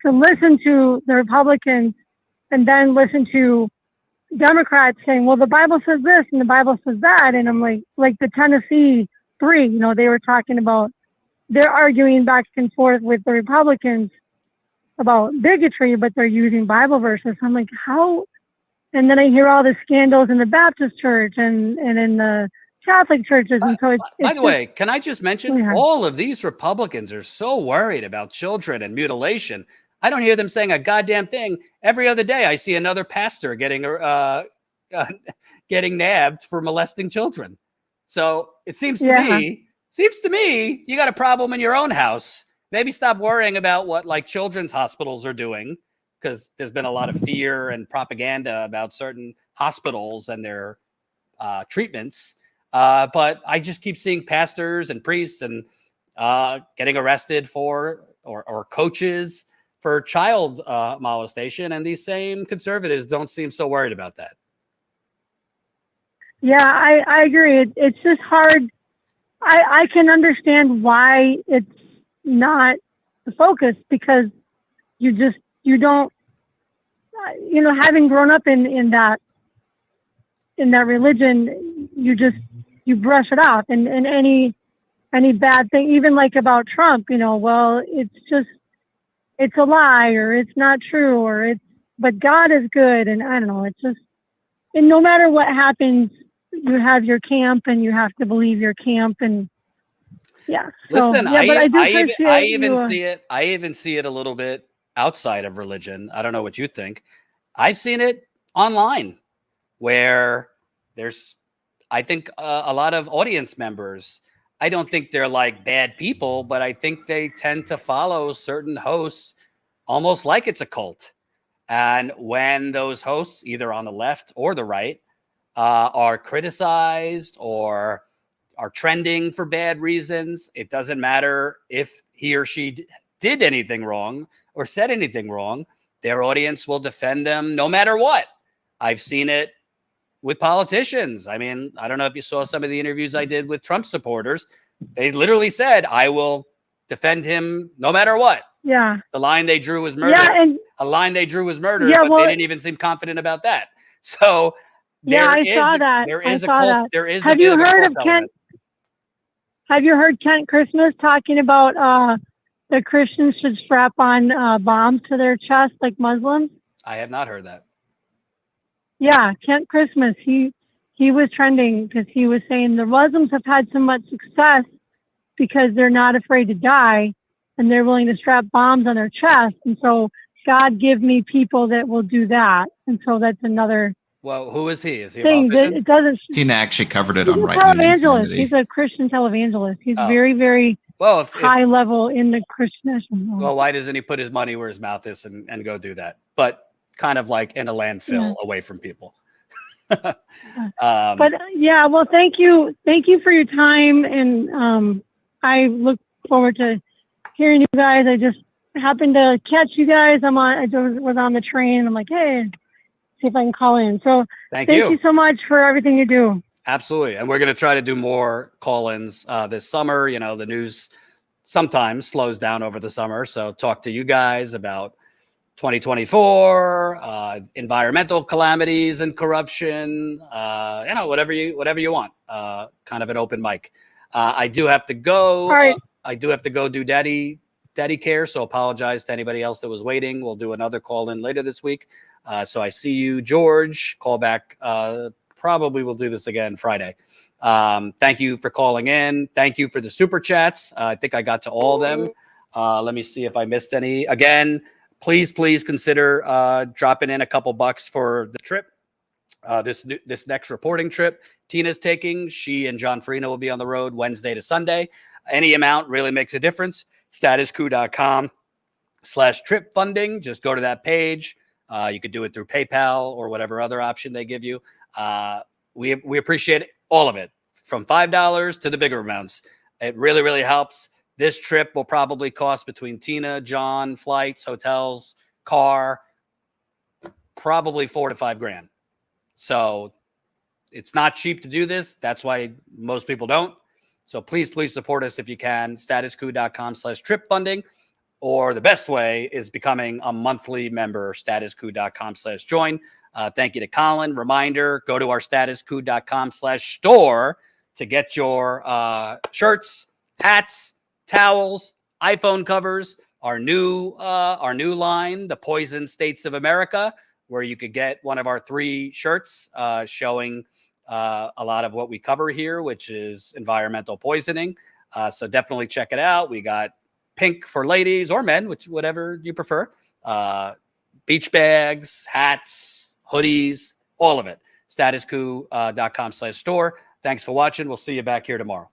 listen to the Republicans and then listen to Democrats saying, well, the Bible says this and the Bible says that. And I'm like the Tennessee 3, they were talking about, they're arguing back and forth with the Republicans. about bigotry, but they're using Bible verses. I'm like, how? And then I hear all the scandals in the Baptist church and in the Catholic churches. And so it's by the way, can I just mention, Yeah. all of these Republicans are so worried about children and mutilation. I don't hear them saying a goddamn thing. Every other day, I see another pastor getting nabbed for molesting children. So it seems to me, you got a problem in your own house. Maybe stop worrying about what like children's hospitals are doing, because there's been a lot of fear and propaganda about certain hospitals and their treatments. But I just keep seeing pastors and priests and getting arrested for or coaches for child molestation. And these same conservatives don't seem so worried about that. Yeah, I agree. It's just hard. I can understand why it's not the focus, because you don't, having grown up in that religion, you brush it off, and any bad thing, even like about Trump, well, it's a lie, or it's not true, but God is good. And I don't know, and no matter what happens, you have your camp and you have to believe your camp. And yeah. So, listen, yeah, I even see it a little bit outside of religion. I don't know what you think. I've seen it online where there's, I think, a lot of audience members. I don't think they're like bad people, but I think they tend to follow certain hosts almost like it's a cult. And when those hosts, either on the left or the right, are criticized or are trending for bad reasons, it doesn't matter if he or she did anything wrong or said anything wrong, their audience will defend them no matter what. I've seen it with politicians. I mean, I don't know if you saw some of the interviews I did with Trump supporters. They literally said, I will defend him no matter what. Yeah. The line they drew was murder. Yeah, and a line they drew was murder, Yeah, but well- they didn't even seem confident about that. So Yeah, I there saw is- that. There I is a saw cult. that. There is. Have a bit you of a heard cult of element. Have you heard Kent Christmas talking about the Christians should strap on bombs to their chest like Muslims? I have not heard that. Yeah, Kent Christmas. He was trending because he was saying the Muslims have had so much success because they're not afraid to die and they're willing to strap bombs on their chest. And so God give me people that will do that. And so that's another Well, who is he? Is he a thing that politician? it doesn't. Tina actually covered it He's on a Right Wing televangelist. Insanity. He's a Christian televangelist. He's Oh. very, very Well, if high level in the Christianism. well, why doesn't he put his money where his mouth is and go do that? But kind of like in a landfill away from people. But yeah, well, thank you for your time, and I look forward to hearing you guys. I just happened to catch you guys. I was on the train. I'm like, hey, see if I can call in. So Thank thank you. you so much for everything you do. Absolutely. And we're going to try to do more call-ins this summer. You know, the news sometimes slows down over the summer. So talk to you guys about 2024, environmental calamities and corruption, whatever you want, kind of an open mic. I do have to go. All right. I do have to go do daddy care. So apologize to anybody else that was waiting. We'll do another call in later this week. So I see you, George. Call back. Probably we'll do this again Friday. Thank you for calling in. Thank you for the super chats. I think I got to all of them. Let me see if I missed any. Again, please consider dropping in a couple bucks for the trip. This next reporting trip Tina's taking. She and John Farina will be on the road Wednesday to Sunday. Any amount really makes a difference. StatusCoup.com/trip funding. Just go to that page. You could do it through PayPal or whatever other option they give you. We appreciate all of it, from $5 to the bigger amounts. It really, really helps. This trip will probably cost between Tina, John, flights, hotels, car, probably $4,000 to $5,000. So it's not cheap to do this. That's why most people don't. So please support us if you can. StatusCoup.com/trip funding. Or the best way is becoming a monthly member, StatusCoup.com/join. Thank you to Colin. Reminder, go to our StatusCoup.com/store to get your shirts, hats, towels, iPhone covers, our new line, the Poison States of America, where you could get one of our 3 shirts showing a lot of what we cover here, which is environmental poisoning. So definitely check it out. We got pink for ladies or men, whatever you prefer. Beach bags, hats, hoodies, all of it. StatusCoup.com/store. Thanks for watching. We'll see you back here tomorrow.